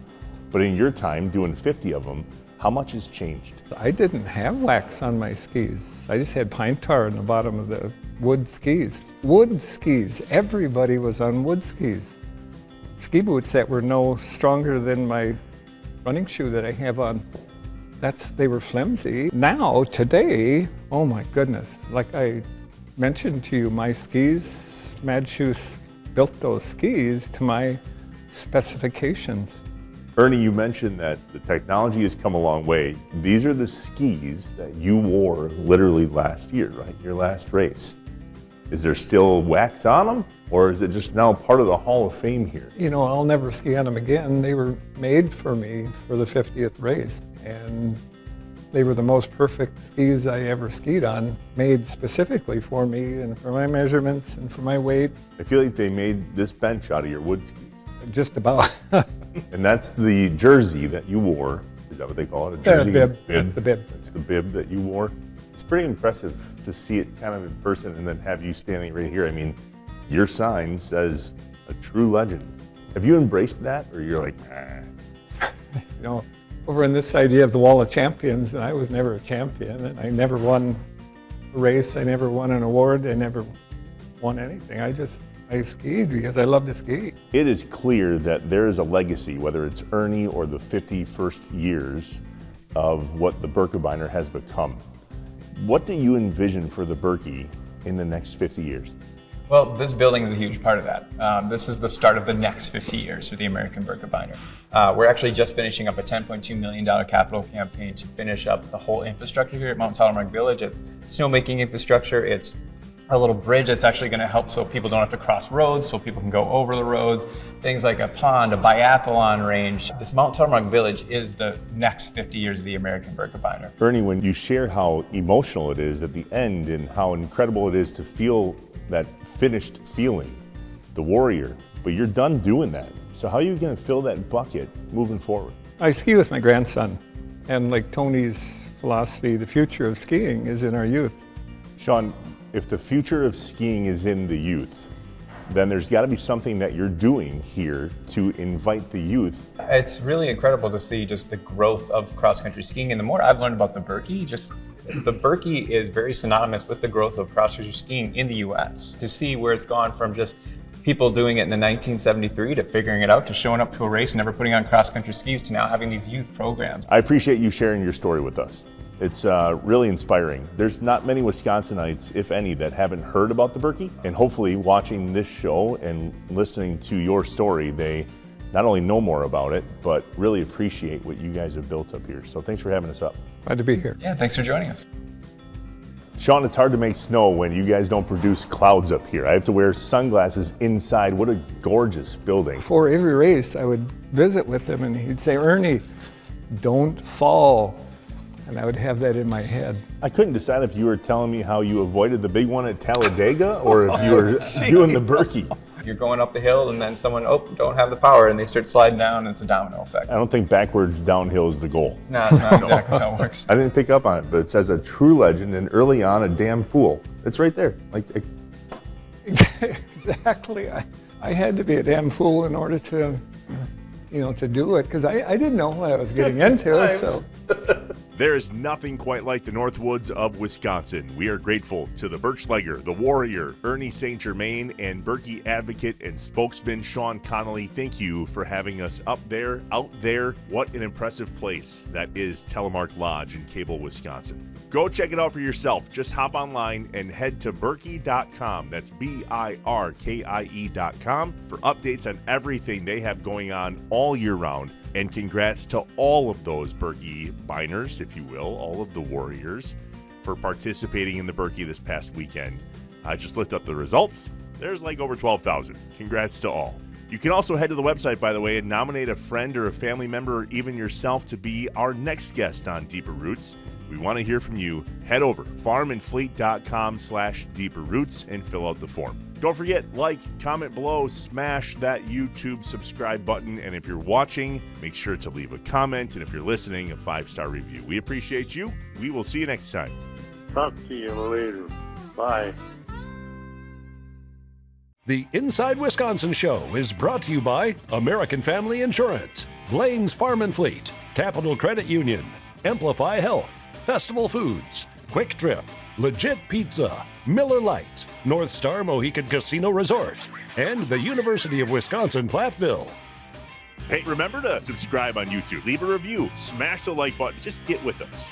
But in your time, doing 50 of them, how much has changed? I didn't have wax on my skis. I just had pine tar in the bottom of the wood skis. Wood skis, everybody was on wood skis. Ski boots that were no stronger than my running shoe that I have on. They were flimsy. Now, today, oh my goodness, like I mentioned to you, my skis, Mad Shoes built those skis to my specifications. Ernie, you mentioned that the technology has come a long way. These are the skis that you wore literally last year, right? Your last race. Is there still wax on them, or is it just now part of the Hall of Fame here? You know, I'll never ski on them again. They were made for me for the 50th race, and they were the most perfect skis I ever skied on, made specifically for me and for my measurements and for my weight. I feel like they made this bench out of your wood skis. Just about. And that's the jersey that you wore. Is that what they call it? A jersey? Bib. That's the bib. That's the bib that you wore. It's pretty impressive to see it kind of in person and then have you standing right here. I mean, your sign says a true legend. Have you embraced that, or you're like, nah? You know, over on this side you have the Wall of Champions, and I was never a champion, and I never won a race, I never won an award, I never won anything. I skied because I love to ski. It is clear that there is a legacy, whether it's Ernie or the 51st years of what the Birkebeiner has become. What do you envision for the Birkie in the next 50 years? Well, this building is a huge part of that. This is the start of the next 50 years for the American Birkebeiner. We're actually just finishing up a $10.2 million capital campaign to finish up the whole infrastructure here at Mount Telemark Village. It's snowmaking infrastructure, it's a little bridge that's actually going to help so people don't have to cross roads, so people can go over the roads. Things like a pond, a biathlon range. This Mount Tillamook Village is the next 50 years of the American Birkebeiner. Ernie, when you share how emotional it is at the end and how incredible it is to feel that finished feeling, the warrior, but you're done doing that. So how are you going to fill that bucket moving forward? I ski with my grandson, and like Tony's philosophy, the future of skiing is in our youth. Sean, if the future of skiing is in the youth, then there's got to be something that you're doing here to invite the youth. It's really incredible to see just the growth of cross-country skiing. And the more I've learned about the Birkie, just the Birkie is very synonymous with the growth of cross-country skiing in the US. To see where it's gone from just people doing it in the 1973 to figuring it out, to showing up to a race and never putting on cross-country skis, to now having these youth programs. I appreciate you sharing your story with us. It's really inspiring. There's not many Wisconsinites, if any, that haven't heard about the Birkie. And hopefully watching this show and listening to your story, they not only know more about it, but really appreciate what you guys have built up here. So thanks for having us up. Glad to be here. Yeah, thanks for joining us. Sean, it's hard to make snow when you guys don't produce clouds up here. I have to wear sunglasses inside. What a gorgeous building. Before every race, I would visit with him and he'd say, Ernie, don't fall. And I would have that in my head. I couldn't decide if you were telling me how you avoided the big one at Talladega or if you were doing the Birkie. You're going up the hill and then someone, don't have the power, and they start sliding down, and it's a domino effect. I don't think backwards downhill is the goal. It's not exactly how it works. I didn't pick up on it, but it says a true legend and early on a damn fool. It's right there. Exactly. I had to be a damn fool in order to, to do it, because I didn't know what I was getting into. So. There is nothing quite like the Northwoods of Wisconsin. We are grateful to the Birchlegger, the Warrior, Ernie St. Germain, and Birkie advocate and spokesman Sean Connolly. Thank you for having us up there, out there. What an impressive place that is Telemark Lodge in Cable, Wisconsin. Go check it out for yourself. Just hop online and head to Birkie.com. That's BIRKIE.com for updates on everything they have going on all year round. And congrats to all of those Birkie Biners, if you will, all of the Warriors, for participating in the Birkie this past weekend. I just looked up the results. There's like over 12,000. Congrats to all. You can also head to the website, by the way, and nominate a friend or a family member or even yourself to be our next guest on Deeper Roots. We want to hear from you. Head over farmandfleet.com/Deeper Roots and fill out the form. Don't forget, like, comment below, smash that YouTube subscribe button, and if you're watching, make sure to leave a comment, and if you're listening, a 5-star review. We appreciate you. We will see you next time. Talk to you later. Bye. The Inside Wisconsin Show is brought to you by American Family Insurance, Blaine's Farm and Fleet, Capital Credit Union, Amplify Health, Festival Foods, Quick Trip, Legit Pizza, Miller Lite, North Star Mohican Casino Resort, and the University of Wisconsin-Platteville. Hey, remember to subscribe on YouTube, leave a review, smash the like button, just get with us.